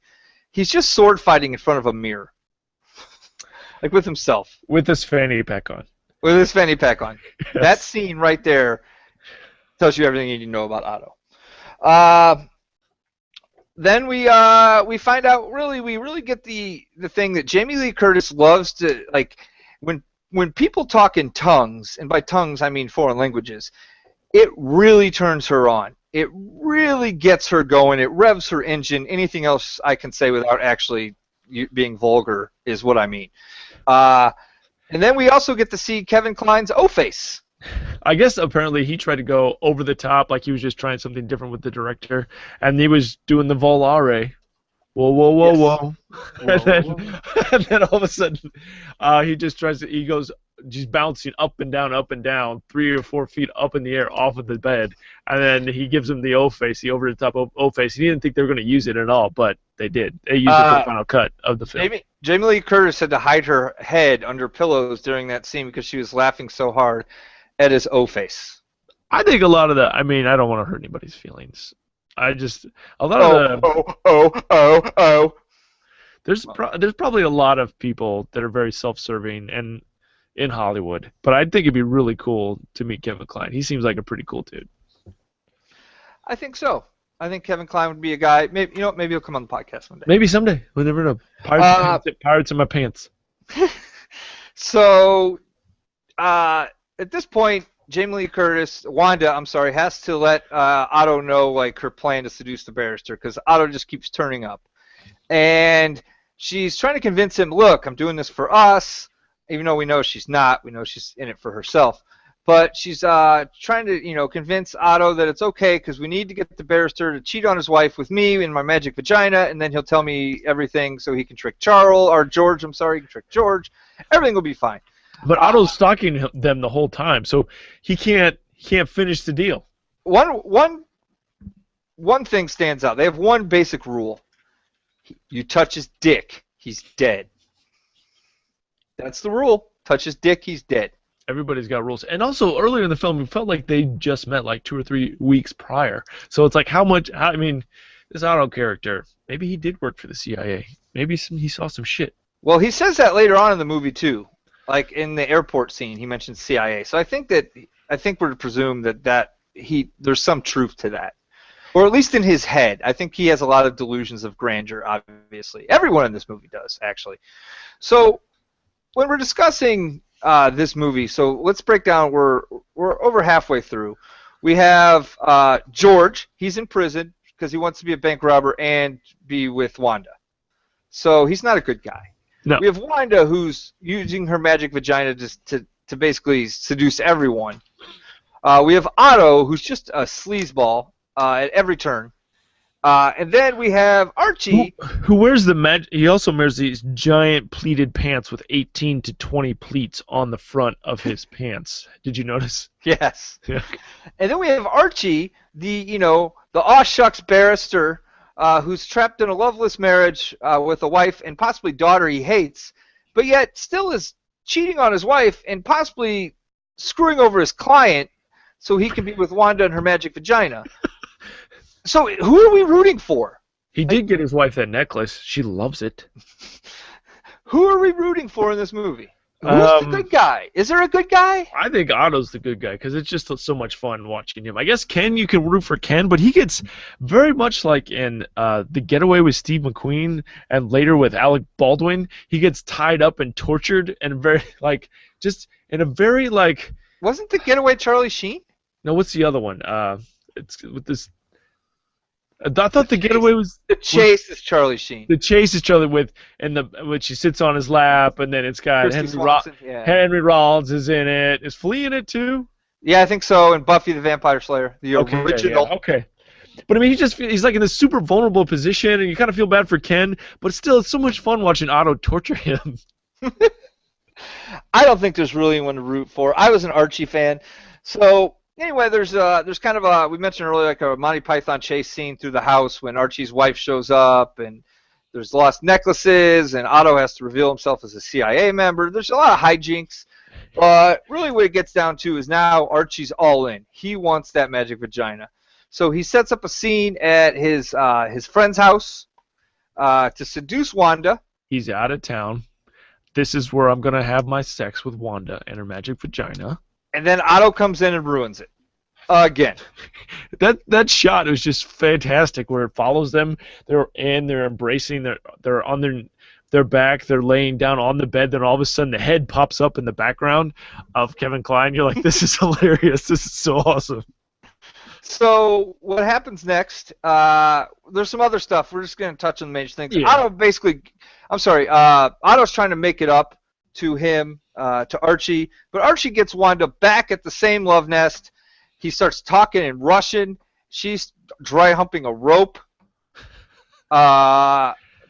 He's just sword fighting in front of a mirror, with himself. With his fanny pack on. With his fanny pack on. Yes. That scene right there tells you everything you need to know about Otto. Then we find out we really get the thing that Jamie Lee Curtis loves to when people talk in tongues, and by tongues I mean foreign languages, it really turns her on. It really gets her going. It revs her engine. Anything else I can say without actually being vulgar is what I mean. And then we also get to see Kevin Kline's O-Face. I guess apparently he tried to go over the top, like he was just trying something different with the director, and he was doing the volare. Whoa, whoa, whoa, Yes. whoa. And then all of a sudden, he goes, he's bouncing up and down, 3 or 4 feet up in the air off of the bed, and then he gives him the O-Face, the over-the-top O-Face. He didn't think they were going to use it at all, but they did. They used it for the final cut of the film. Jamie Lee Curtis had to hide her head under pillows during that scene because she was laughing so hard at his O-Face. I think a lot of that, I mean, I don't want to hurt anybody's feelings. There's probably a lot of people that are very self-serving and in Hollywood, but I think it'd be really cool to meet Kevin Kline. He seems like a pretty cool dude. I think so. I think Kevin Kline would be a guy. Maybe he'll come on the podcast one day. Maybe someday. We never know. Pirates in my pants. So, at this point, Jamie Lee Curtis, Wanda, has to let Otto know her plan to seduce the barrister because Otto just keeps turning up, and she's trying to convince him, look, I'm doing this for us, even though we know she's not. We know she's in it for herself, but she's trying to convince Otto that it's okay because we need to get the barrister to cheat on his wife with me in my magic vagina, and then he'll tell me everything so he can trick George. I'm sorry, he can trick George. Everything will be fine. But Otto's stalking them the whole time, so he can't finish the deal. One thing stands out. They have one basic rule. You touch his dick, he's dead. That's the rule. Touch his dick, he's dead. Everybody's got rules. And also, earlier in the film, it felt like they just met 2 or 3 weeks prior. So it's this Otto character, maybe he did work for the CIA. Maybe he saw some shit. Well, he says that later on in the movie, too. In the airport scene, he mentions CIA. So I think we're to presume that there's some truth to that. Or at least in his head. I think he has a lot of delusions of grandeur, obviously. Everyone in this movie does, actually. So when we're discussing this movie, so let's break down. We're over halfway through. We have George. He's in prison because he wants to be a bank robber and be with Wanda. So he's not a good guy. No. We have Wanda, who's using her magic vagina to basically seduce everyone. We have Otto, who's just a sleazeball at every turn. And then we have Archie. Who wears the He also wears these giant pleated pants with 18 to 20 pleats on the front of his pants. Did you notice? Yes. Yeah. And then we have Archie, the aw shucks barrister, who's trapped in a loveless marriage with a wife and possibly daughter he hates, but yet still is cheating on his wife and possibly screwing over his client so he can be with Wanda and her magic vagina. So who are we rooting for? He did get his wife that necklace. She loves it. Who are we rooting for in this movie? Who's the good guy? Is there a good guy? I think Otto's the good guy because it's just so much fun watching him. I guess Ken, you can root for Ken, but he gets very much like in The Getaway with Steve McQueen and later with Alec Baldwin. He gets tied up and tortured and very just in a very Wasn't The Getaway Charlie Sheen? No, what's the other one? It's with this. I thought The Getaway was The Chase is Charlie Sheen. The Chase is Charlie when she sits on his lap, and then it's got Henry Rollins is in it. Is Flea in it too? Yeah, I think so. And Buffy the Vampire Slayer, the original. Yeah, okay. But I mean, he's like in this super vulnerable position, and you kind of feel bad for Ken, but still, it's so much fun watching Otto torture him. I don't think there's really anyone to root for. I was an Archie fan, so. Anyway, there's kind of we mentioned earlier like a Monty Python chase scene through the house when Archie's wife shows up, and there's lost necklaces, and Otto has to reveal himself as a CIA member. There's a lot of hijinks, but really what it gets down to is now Archie's all in. He wants that magic vagina, so he sets up a scene at his friend's house to seduce Wanda. He's out of town. This is where I'm gonna have my sex with Wanda and her magic vagina. And then Otto comes in and ruins it again. That shot was just fantastic, where it follows them. They're embracing. They're on their back. They're laying down on the bed. Then all of a sudden, the head pops up in the background of Kevin Kline. You're like, this is hilarious. This is so awesome. So what happens next? There's some other stuff. We're just going to touch on the major things. Yeah. Otto's trying to make it up to him, to Archie, but Archie gets Wanda back at the same love nest. He starts talking in Russian. She's dry humping a rope.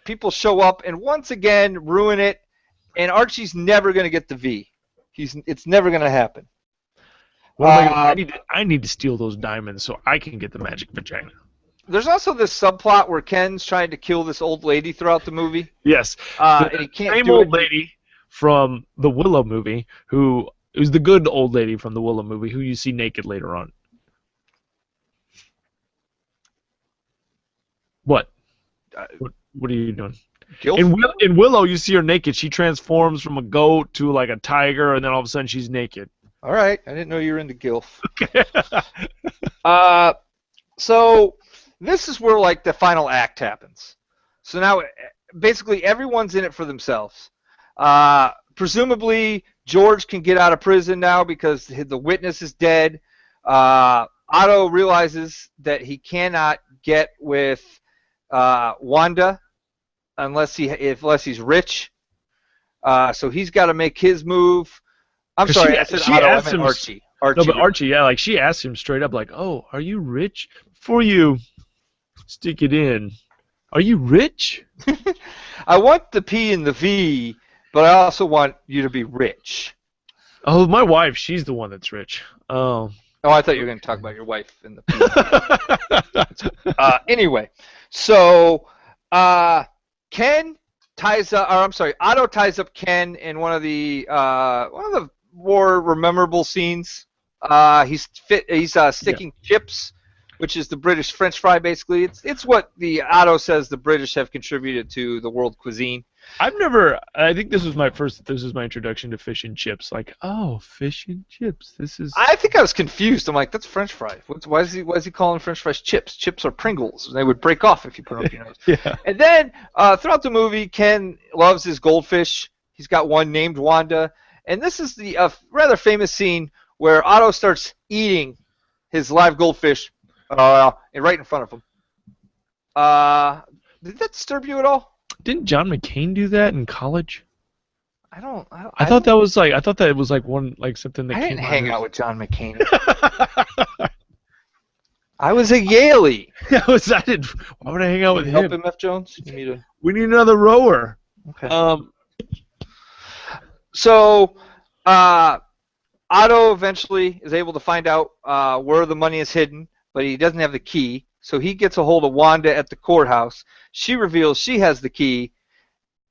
People show up and once again ruin it, and Archie's never going to get the V. It's never going to happen. I need to steal those diamonds so I can get the magic vagina. There's also this subplot where Ken's trying to kill this old lady throughout the movie. Yes, and he can't same do old it. lady from the Willow movie, who is the good old lady from the Willow movie, who you see naked later on. What? What are you doing? In Willow, you see her naked. She transforms from a goat to like a tiger, and then all of a sudden she's naked. All right, I didn't know you were into gilf. So this is where like the final act happens. So now basically everyone's in it for themselves. Presumably, George can get out of prison now because the witness is dead. Otto realizes that he cannot get with Wanda unless he's rich. So he's got to make his move. I'm sorry, I said Otto, I meant Archie. No, but Archie, yeah, like she asked him straight up, like, "Oh, are you rich? Before you stick it in, are you rich?" I want the P and the V, but I also want you to be rich. Oh, my wife, she's the one that's rich. Oh. Oh, I thought you were going to talk about your wife and the P. Anyway, so Otto ties up Ken in one of the more memorable scenes. He's sticking chips, which is the British French fry, basically. It's what the Otto says the British have contributed to the world cuisine. I think this was my introduction to fish and chips. Like, oh, fish and chips. I think I was confused. I'm like, that's French fry. Why is he calling French fries chips? Chips are Pringles. They would break off if you put them up your nose. Yeah. And then throughout the movie, Ken loves his goldfish. He's got one named Wanda. And this is the rather famous scene where Otto starts eating his live goldfish right in front of him. Did that disturb you at all? Didn't John McCain do that in college? I thought that was like one like something that I came didn't out hang of out with John McCain. I was a Yaley. I did. Why would I hang out with Help him? him, F. Jones. You need to. We need another rower. Okay. So, Otto eventually is able to find out where the money is hidden, but he doesn't have the key. So he gets a hold of Wanda at the courthouse. She reveals she has the key,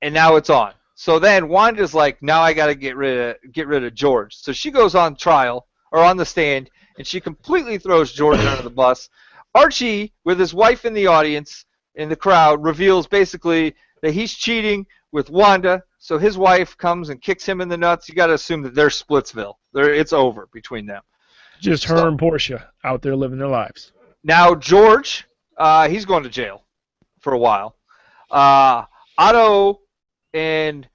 and now it's on. So then Wanda's like, now I got to get rid of George. So she goes on trial or on the stand, and she completely throws George under the bus. Archie, with his wife in the audience, in the crowd, reveals basically that he's cheating with Wanda. So his wife comes and kicks him in the nuts. You got to assume that they're Splitsville. It's over between them. Just her and Portia out there living their lives. Now George, he's going to jail for a while. Otto and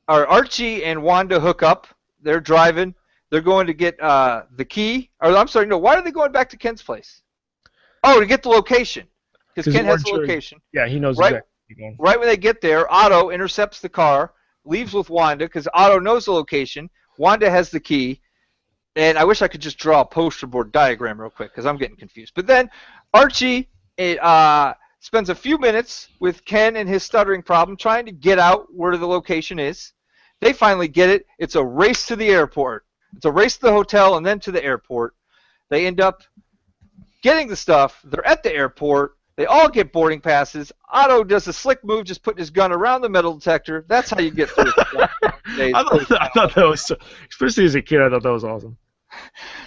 Archie and Wanda hook up. They're driving. They're going to get the key. Or I'm sorry, no. Why are they going back to Ken's place? Oh, to get the location. Because Ken has the location. Yeah, he knows right, exactly. Right when they get there, Otto intercepts the car, leaves with Wanda because Otto knows the location. Wanda has the key. And I wish I could just draw a poster board diagram real quick because I'm getting confused. But then Archie spends a few minutes with Ken and his stuttering problem trying to get out where the location is. They finally get it. It's a race to the airport. It's a race to the hotel and then to the airport. They end up getting the stuff. They're at the airport. They all get boarding passes. Otto does a slick move, just putting his gun around the metal detector. That's how you get through it. I thought that was, especially as a kid, I thought that was awesome.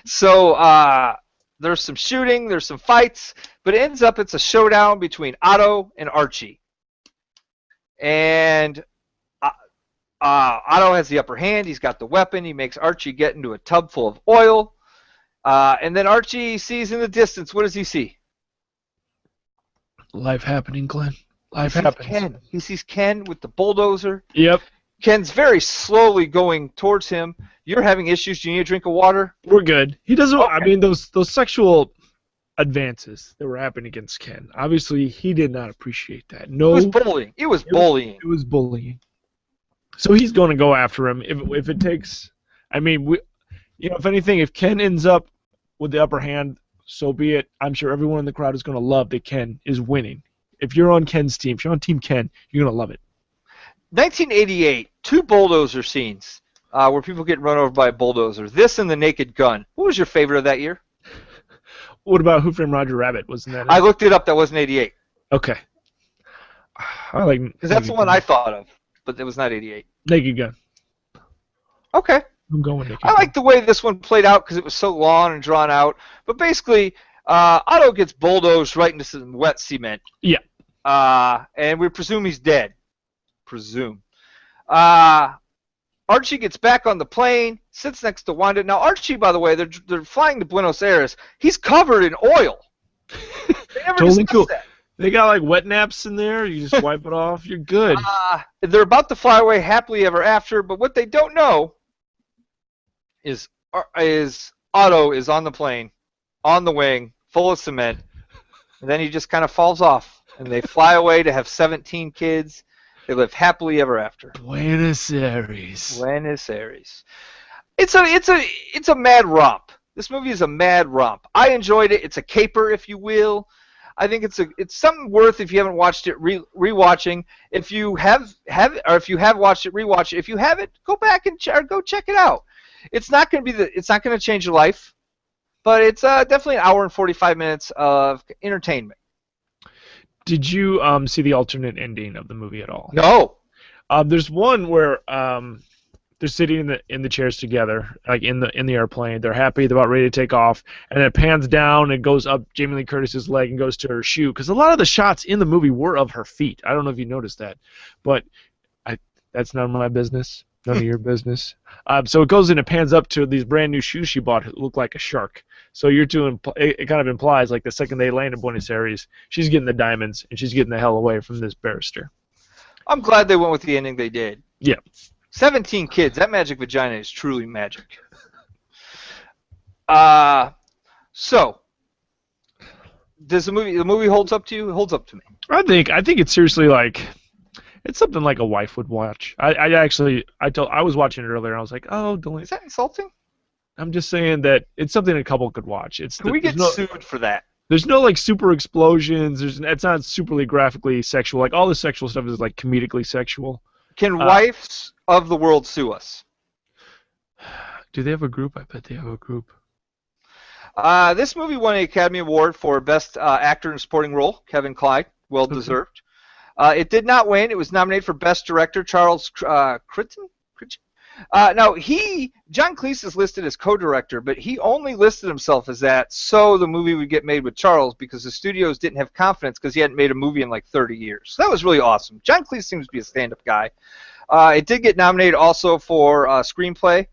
So there's some shooting, there's some fights, but it ends up it's a showdown between Otto and Archie. And Otto has the upper hand. He's got the weapon. He makes Archie get into a tub full of oil. And then Archie sees in the distance, what does he see? Life happening, Glenn. Life happens. Ken. He sees Ken with the bulldozer. Yep. Ken's very slowly going towards him. You're having issues. Do you need a drink of water? We're good. He doesn't. Okay. I mean, those sexual advances that were happening against Ken. Obviously, he did not appreciate that. No. It was bullying. It was bullying. It was bullying. So he's going to go after him if it takes. I mean, if anything, if Ken ends up with the upper hand, so be it. I'm sure everyone in the crowd is going to love that Ken is winning. If you're on Ken's team, if you're on Team Ken, you're going to love it. 1988, 2 bulldozer scenes where people get run over by a bulldozer. This and The Naked Gun. What was your favorite of that year? What about Who Framed Roger Rabbit? Wasn't that it? I looked it up. That wasn't 88. Okay. I like because that's the one I thought of, but it was not 88. Naked Gun. Okay. I'm going Naked Gun. I like the way this one played out because it was so long and drawn out. But basically, Otto gets bulldozed right into some wet cement. Yeah. And we presume he's dead. Archie gets back on the plane, sits next to Wanda. Now, Archie, by the way, they're flying to Buenos Aires. He's covered in oil. They never totally cool. That. They got like wet naps in there. You just wipe it off. You're good. They're about to fly away happily ever after, but what they don't know is Otto is on the plane, on the wing, full of cement, and then he just kind of falls off, and they fly away to have 17 kids. They live happily ever after. Buenos Aires. Buenos Aires. It's a mad romp. This movie is a mad romp. I enjoyed it. It's a caper, if you will. I think it's something worth if you haven't watched it rewatching. If you have or if you have watched it, rewatch it. If you haven't, go back and go check it out. It's not going to change your life, but it's definitely an hour and 45 minutes of entertainment. Did you see the alternate ending of the movie at all? No. There's one where they're sitting in the chairs together, like in the airplane. They're happy, they're about ready to take off, and it pans down and goes up Jamie Lee Curtis's leg and goes to her shoe. Because a lot of the shots in the movie were of her feet. I don't know if you noticed that, but that's none of my business. None of your business. So it goes and it pans up to these brand new shoes she bought that look like a shark. So it kind of implies like the second they land in Buenos Aires, she's getting the diamonds and she's getting the hell away from this barrister. I'm glad they went with the ending they did. Yeah. 17 kids. That magic vagina is truly magic. So does the movie holds up to you? It holds up to me. I think it's seriously like It's something like a wife would watch. I was watching it earlier and I was like, oh, don't. Is that insulting? I'm just saying that it's something a couple could watch. Can we get sued for that? There's no like super explosions. It's not superly graphically sexual. Like all the sexual stuff is like comedically sexual. Can wives of the world sue us? Do they have a group? I bet they have a group. This movie won an Academy Award for Best Actor in a Supporting Role. Kevin Kline, well deserved. It did not win. It was nominated for Best Director, Charles Crichton. Now, John Cleese is listed as co-director, but he only listed himself as that so the movie would get made with Charles because the studios didn't have confidence because he hadn't made a movie in like 30 years. So that was really awesome. John Cleese seems to be a stand-up guy. It did get nominated also for screenplay.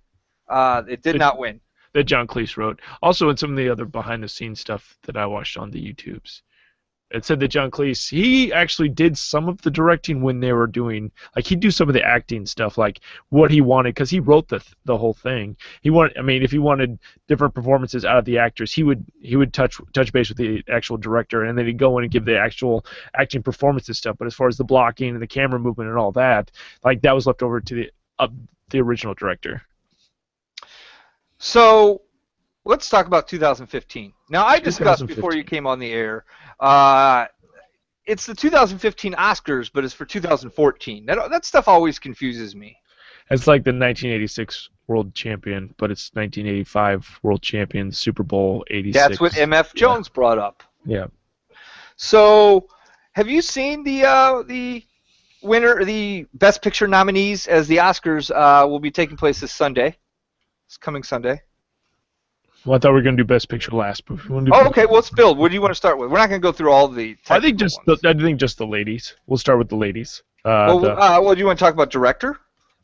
It did not win. That John Cleese wrote. Also, in some of the other behind-the-scenes stuff that I watched on the YouTubes. It said that John Cleese, he actually did some of the directing when they were doing, like he'd do some of the acting stuff, like what he wanted, because he wrote the whole thing. If he wanted different performances out of the actors, he would touch base with the actual director, and then he'd go in and give the actual acting performances stuff. But as far as the blocking and the camera movement and all that, like that was left over to the original director. So let's talk about 2015. Now, I discussed before you came on the air, it's the 2015 Oscars, but it's for 2014. That stuff always confuses me. It's like the 1986 World Champion, but it's 1985 World Champion, Super Bowl 86. That's what M.F. Jones brought up. Yeah. So, have you seen the winner, the Best Picture nominees, as the Oscars will be taking place this Sunday? It's coming Sunday. Well, I thought we were going to do Best Picture last. But okay. Well, let's build. What do you want to start with? We're not going to go through all the. I think just the ladies. We'll start with the ladies. Well, do you want to talk about director?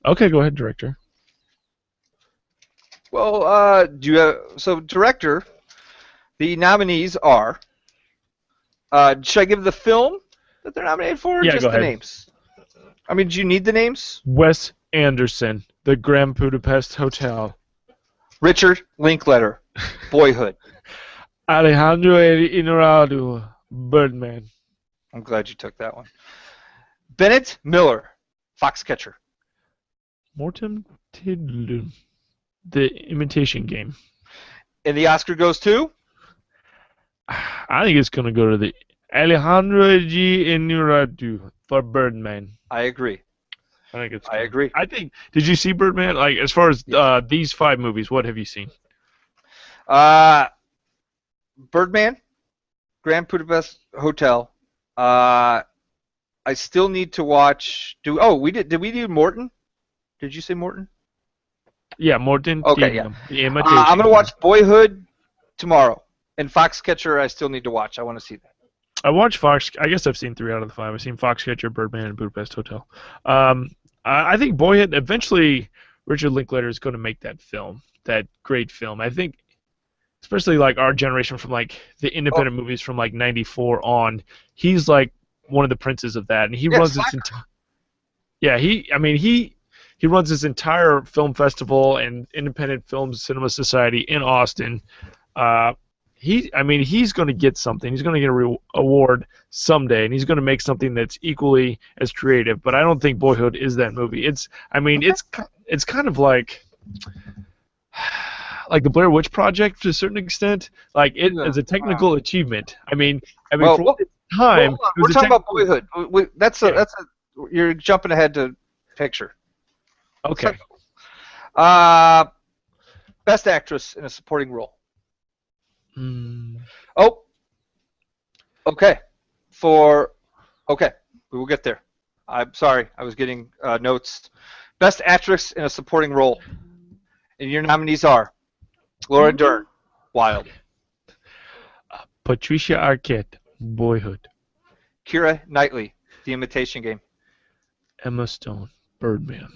Okay, go ahead, director. Well, director? The nominees are. Should I give the film that they're nominated for, or yeah, just go the ahead. names? I mean, do you need the names? Wes Anderson, The Grand Budapest Hotel. Richard Linklater, Boyhood. Alejandro Inarritu, Birdman. I'm glad you took that one. Bennett Miller, Foxcatcher. Morton Tidlum, The Imitation Game. And the Oscar goes to? I think it's going to go to the Alejandro G. Inarritu for Birdman. I agree. I agree. I think. Did you see Birdman? Like, as far as these 5 movies, what have you seen? Birdman, Grand Budapest Hotel. I still need to watch. Did we do Morton? Did you say Morton? Yeah, Morton. Okay, yeah. The Imitation. I'm gonna watch Boyhood tomorrow, and Foxcatcher. I still need to watch. I want to see that. I watched Fox. I guess I've seen 3 out of the 5. I've seen Foxcatcher, Birdman, and Budapest Hotel. I think Boyhood. Eventually, Richard Linklater is going to make that film, that great film. I think, especially like our generation, from like the independent movies from like '94 on, he's like one of the princes of that, and he runs this entire. Yeah, he runs this entire film festival and independent film cinema society in Austin. He's going to get something. He's going to get a award someday, and he's going to make something that's equally as creative. But I don't think Boyhood is that movie. It's kind of like the Blair Witch Project to a certain extent. Like it is a technical achievement. For its time, we're talking about Boyhood. You're jumping ahead to picture. Okay. Best actress in a supporting role. Oh, okay. We will get there. I'm sorry, I was getting notes. Best actress in a supporting role, and your nominees are Laura Dern, Wild, Patricia Arquette, Boyhood, Keira Knightley, The Imitation Game, Emma Stone, Birdman,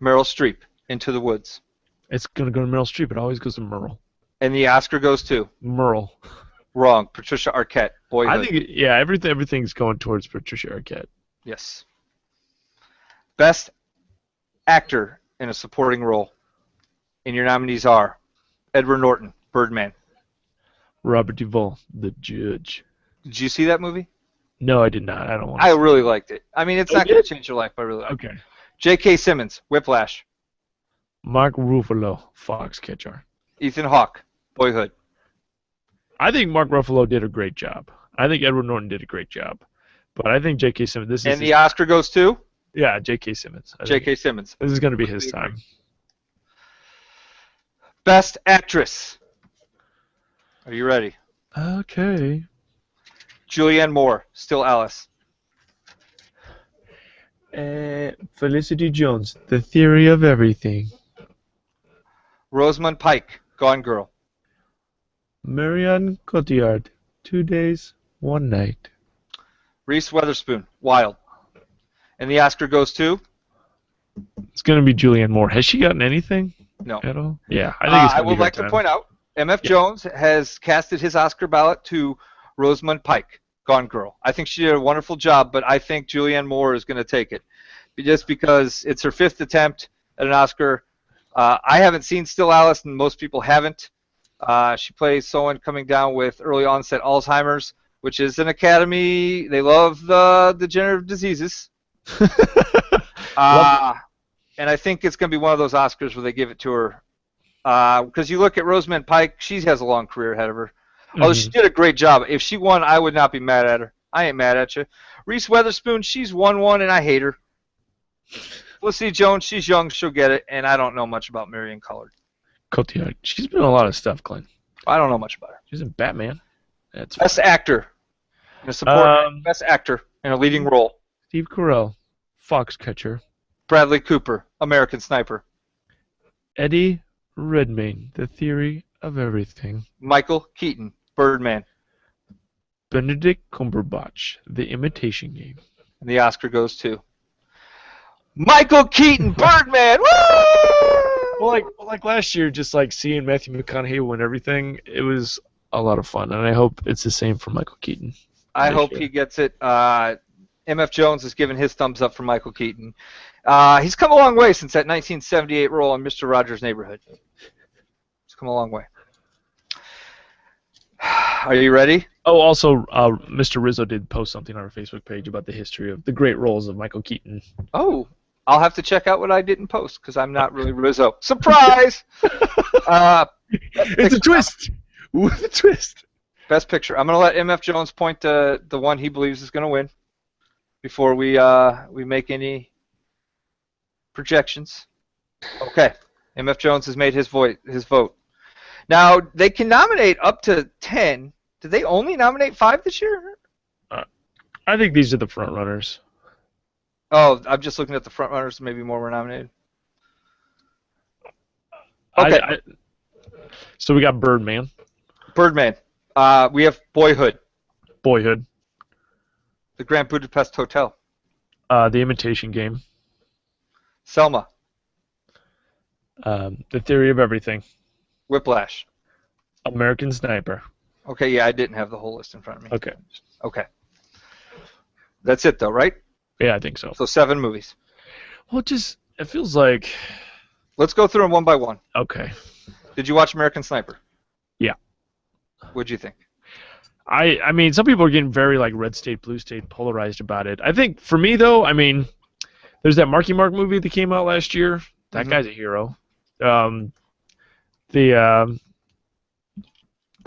Meryl Streep, Into the Woods. It's gonna go to Meryl Streep. It always goes to Meryl. And the Oscar goes to? Merle. Wrong. Patricia Arquette. Boyhood. I think, everything's going towards Patricia Arquette. Yes. Best actor in a supporting role. And your nominees are Edward Norton, Birdman. Robert Duvall, The Judge. Did you see that movie? No, I did not. I don't want to. I really liked it. I mean, it's Oh, not you going to did? change your life, but I really liked it. Okay. J.K. Simmons, Whiplash. Mark Ruffalo, Foxcatcher. Ethan Hawke, Boyhood. I think Mark Ruffalo did a great job. I think Edward Norton did a great job. But I think J.K. Simmons. This is And the Oscar goes to yeah, J.K. Simmons. I think J.K. Simmons. this is going to be his time. Best Actress. Are you ready? Okay. Julianne Moore, Still Alice. Felicity Jones, The Theory of Everything. Rosamund Pike, Gone Girl. Marianne Cotillard, 2 Days, 1 Night. Reese Witherspoon, Wild. And the Oscar goes to? It's going to be Julianne Moore. Has she gotten anything No. at all? Yeah, I think it's I going to be would her like time. to point out, M.F. Jones has casted his Oscar ballot to Rosamund Pike, Gone Girl. I think she did a wonderful job, but I think Julianne Moore is going to take it. Just because it's her 5th attempt at an Oscar. I haven't seen Still Alice, and most people haven't. She plays someone coming down with early onset Alzheimer's, which is an academy. They love the degenerative diseases. And I think it's going to be one of those Oscars where they give it to her. Because you look at Rosamund Pike, she has a long career ahead of her. Although she did a great job. If she won, I would not be mad at her. I ain't mad at you. Reese Witherspoon, she's won one, and I hate her. Felicity Jones, she's young, she'll get it, and I don't know much about Marion Cotillard. Cotillard. She's been in a lot of stuff, Glenn. I don't know much about her. She's in Batman. That's Best actor. In a support, best actor in a leading role. Steve Carell, Foxcatcher. Bradley Cooper, American Sniper. Eddie Redmayne, The Theory of Everything. Michael Keaton, Birdman. Benedict Cumberbatch, The Imitation Game. And the Oscar goes to Michael Keaton, Birdman. Woo! Well, like last year, just like seeing Matthew McConaughey win everything, it was a lot of fun, and I hope it's the same for Michael Keaton. I hope he gets it. M.F. Jones has given his thumbs up for Michael Keaton. He's come a long way since that 1978 role in Mr. Rogers' Neighborhood. He's come a long way. Are you ready? Oh, also, Mr. Rizzo did post something on our Facebook page about the history of the great roles of Michael Keaton. Oh, I'll have to check out what I didn't post because I'm not really Rizzo. Surprise! It's a twist! With a twist! Best Picture. I'm going to let M.F. Jones point to the one he believes is going to win before we make any projections. Okay. M.F. Jones has made his vote. Now, they can nominate up to 10. Did they only nominate 5 this year? I think these are the front runners. Oh, I'm just looking at the front runners. Maybe more were nominated. Okay. So we got Birdman. Birdman. We have Boyhood. Boyhood. The Grand Budapest Hotel. The Imitation Game. Selma. The Theory of Everything. Whiplash. American Sniper. Okay, yeah, I didn't have the whole list in front of me. Okay. Okay. That's it, though, right? Yeah, I think so. So 7 movies. Well, it feels like... Let's go through them one by one. Okay. Did you watch American Sniper? Yeah. What'd you think? I mean, some people are getting very, like, red state, blue state polarized about it. I think, for me, though, I mean, there's that Marky Mark movie that came out last year. That guy's a hero. The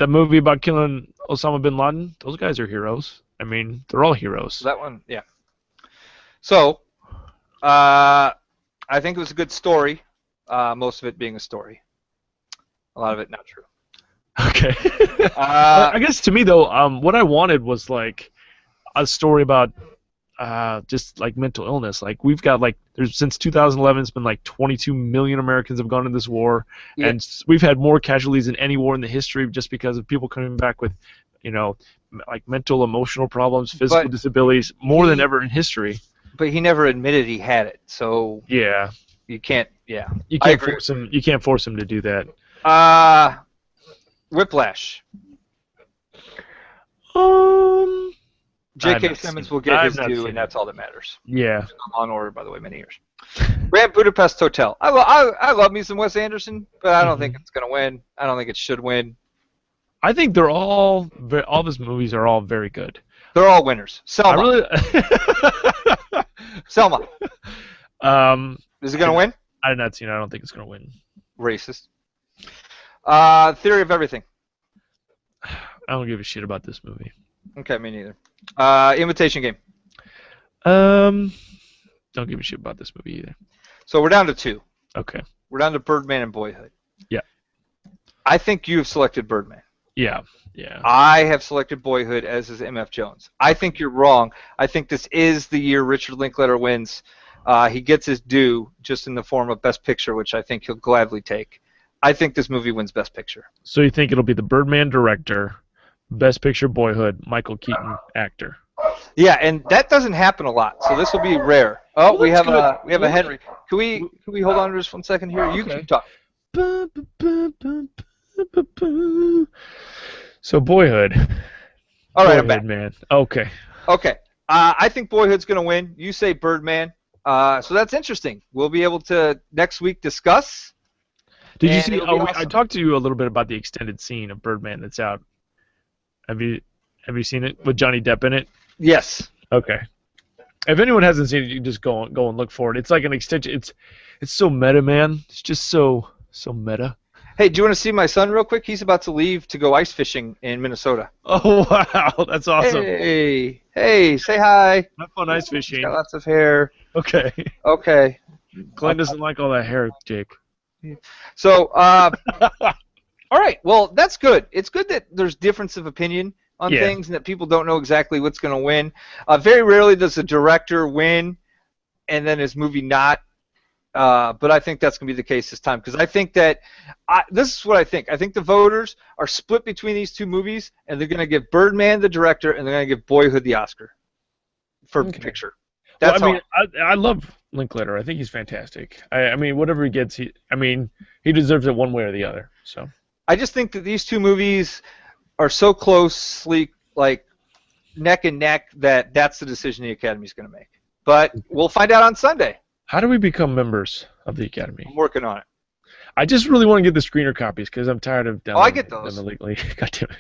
movie about killing Osama bin Laden, those guys are heroes. I mean, they're all heroes. That one, yeah. So, I think it was a good story. Most of it being a story. A lot of it not true. Okay. I guess to me though, what I wanted was like a story about just like mental illness. Like we've got since 2011, it's been like 22 million Americans have gone in this war, and we've had more casualties than any war in the history just because of people coming back with, like mental, emotional problems, physical disabilities, more than ever in history. But he never admitted he had it, so yeah, you can't. Yeah, you can't force him. You can't force him to do that. Whiplash. J.K. Simmons will get his due, and that's all that matters. Yeah. On order, by the way, many years. Grand Budapest Hotel. I love me some Wes Anderson, but I don't think it's going to win. I don't think it should win. I think they're all of his movies are all very good. They're all winners. Selma. Selma. Is it going to win? I have not seen it. I don't think it's going to win. Racist. Theory of Everything. I don't give a shit about this movie. Okay, me neither. Invitation Game. Don't give a shit about this movie either. So we're down to 2. Okay. We're down to Birdman and Boyhood. Yeah. I think you have selected Birdman. Yeah. I have selected Boyhood, as is MF Jones. I think you're wrong. I think this is the year Richard Linklater wins. He gets his due just in the form of Best Picture, which I think he'll gladly take. I think this movie wins Best Picture. So you think it'll be the Birdman director, Best Picture Boyhood, Michael Keaton actor? Yeah, and that doesn't happen a lot, so this will be rare. Oh, we have a Henry. Can we hold on to just 1 second here? You keep talking. So Boyhood. All right, Boyhood, I'm back. Man. Okay. Okay. I think Boyhood's going to win. You say Birdman. So that's interesting. We'll be able to next week discuss. Did you see? Awesome. I talked to you a little bit about the extended scene of Birdman that's out. Have you seen it with Johnny Depp in it? Yes. Okay. If anyone hasn't seen it, you can just go and look for it. It's like an extension. It's so meta, man. It's just so meta. Hey, do you want to see my son real quick? He's about to leave to go ice fishing in Minnesota. Oh wow, that's awesome. Hey, say hi. Have fun ice fishing. He's got lots of hair. Okay. Okay. Glenn doesn't like all that hair, Jake. So, all right. Well, that's good. It's good that there's difference of opinion on things and that people don't know exactly what's going to win. Very rarely does the director win and then his movie not. But I think that's going to be the case this time because I think that this is what I think. I think the voters are split between these 2 movies, and they're going to give Birdman the director, and they're going to give Boyhood the Oscar for picture. That's I love Linklater. I think he's fantastic. I mean, whatever he gets, he deserves it one way or the other. So I just think that these 2 movies are so closely like neck and neck that that's the decision the Academy's going to make. But we'll find out on Sunday. How do we become members of the Academy? I'm working on it. I just really want to get the screener copies because I'm tired of downloading I get those. them illegally. God damn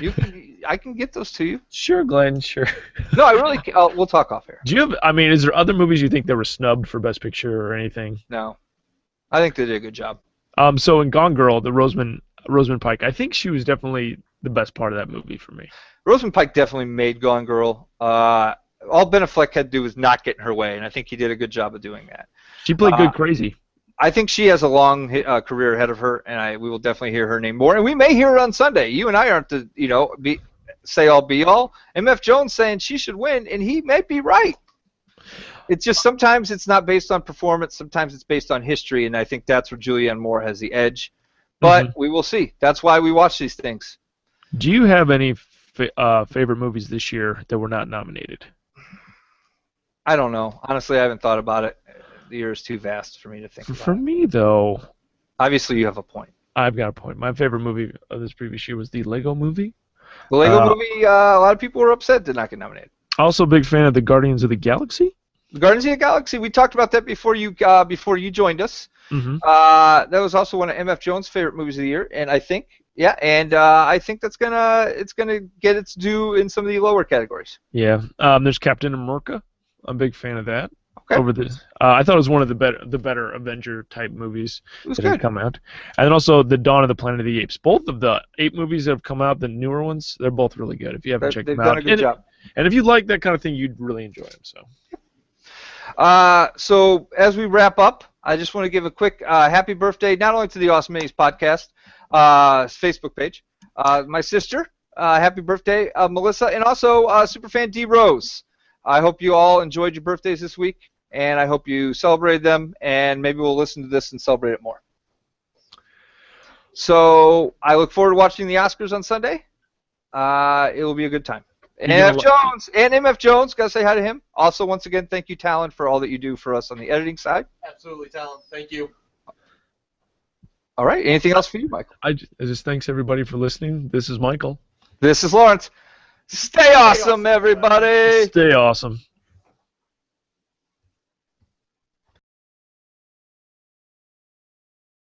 it. I can get those to you. Sure, Glenn, sure. No, I really can. We'll talk off air. Do you have, is there other movies you think that were snubbed for Best Picture or anything? No. I think they did a good job. So in Gone Girl, the Rosamund Pike, I think she was definitely the best part of that movie for me. Rosamund Pike definitely made Gone Girl. All Ben Affleck had to do was not get in her way, and I think he did a good job of doing that. She played good crazy. I think she has a long career ahead of her, and we will definitely hear her name more. And we may hear it on Sunday. You and I aren't the, say all be all. MF Jones saying she should win, and he may be right. It's just sometimes it's not based on performance. Sometimes it's based on history, and I think that's where Julianne Moore has the edge. But we will see. That's why we watch these things. Do you have any favorite movies this year that were not nominated? I don't know. Honestly, I haven't thought about it. The year is too vast for me to think about. For me, though... Obviously, you have a point. I've got a point. My favorite movie of this previous year was the Lego Movie. The Lego Movie, a lot of people were upset did not get nominated. Also a big fan of the Guardians of the Galaxy. The Guardians of the Galaxy, we talked about that before you joined us. That was also one of MF Jones' favorite movies of the year, and I think... Yeah, and I think it's gonna get its due in some of the lower categories. Yeah, there's Captain America. I'm a big fan of that. Okay. I thought it was one of the better Avenger type movies that had come out, and then also the Dawn of the Planet of the Apes. Both of the 8 movies that have come out, the newer ones, they're both really good. If you haven't checked them out, they've done a good job. And if you like that kind of thing, you'd really enjoy them. So as we wrap up, I just want to give a quick happy birthday not only to the Awesome Minis podcast Facebook page, my sister, happy birthday, Melissa, and also superfan D Rose. I hope you all enjoyed your birthdays this week, and I hope you celebrated them, and maybe we'll listen to this and celebrate it more. So I look forward to watching the Oscars on Sunday. It will be a good time. And MF Jones, gotta say hi to him. Also, once again, thank you, Talon, for all that you do for us on the editing side. Absolutely, Talon. Thank you. All right. Anything else for you, Michael? I just thanks everybody for listening. This is Michael. This is Lawrence. Stay awesome, everybody. Stay awesome.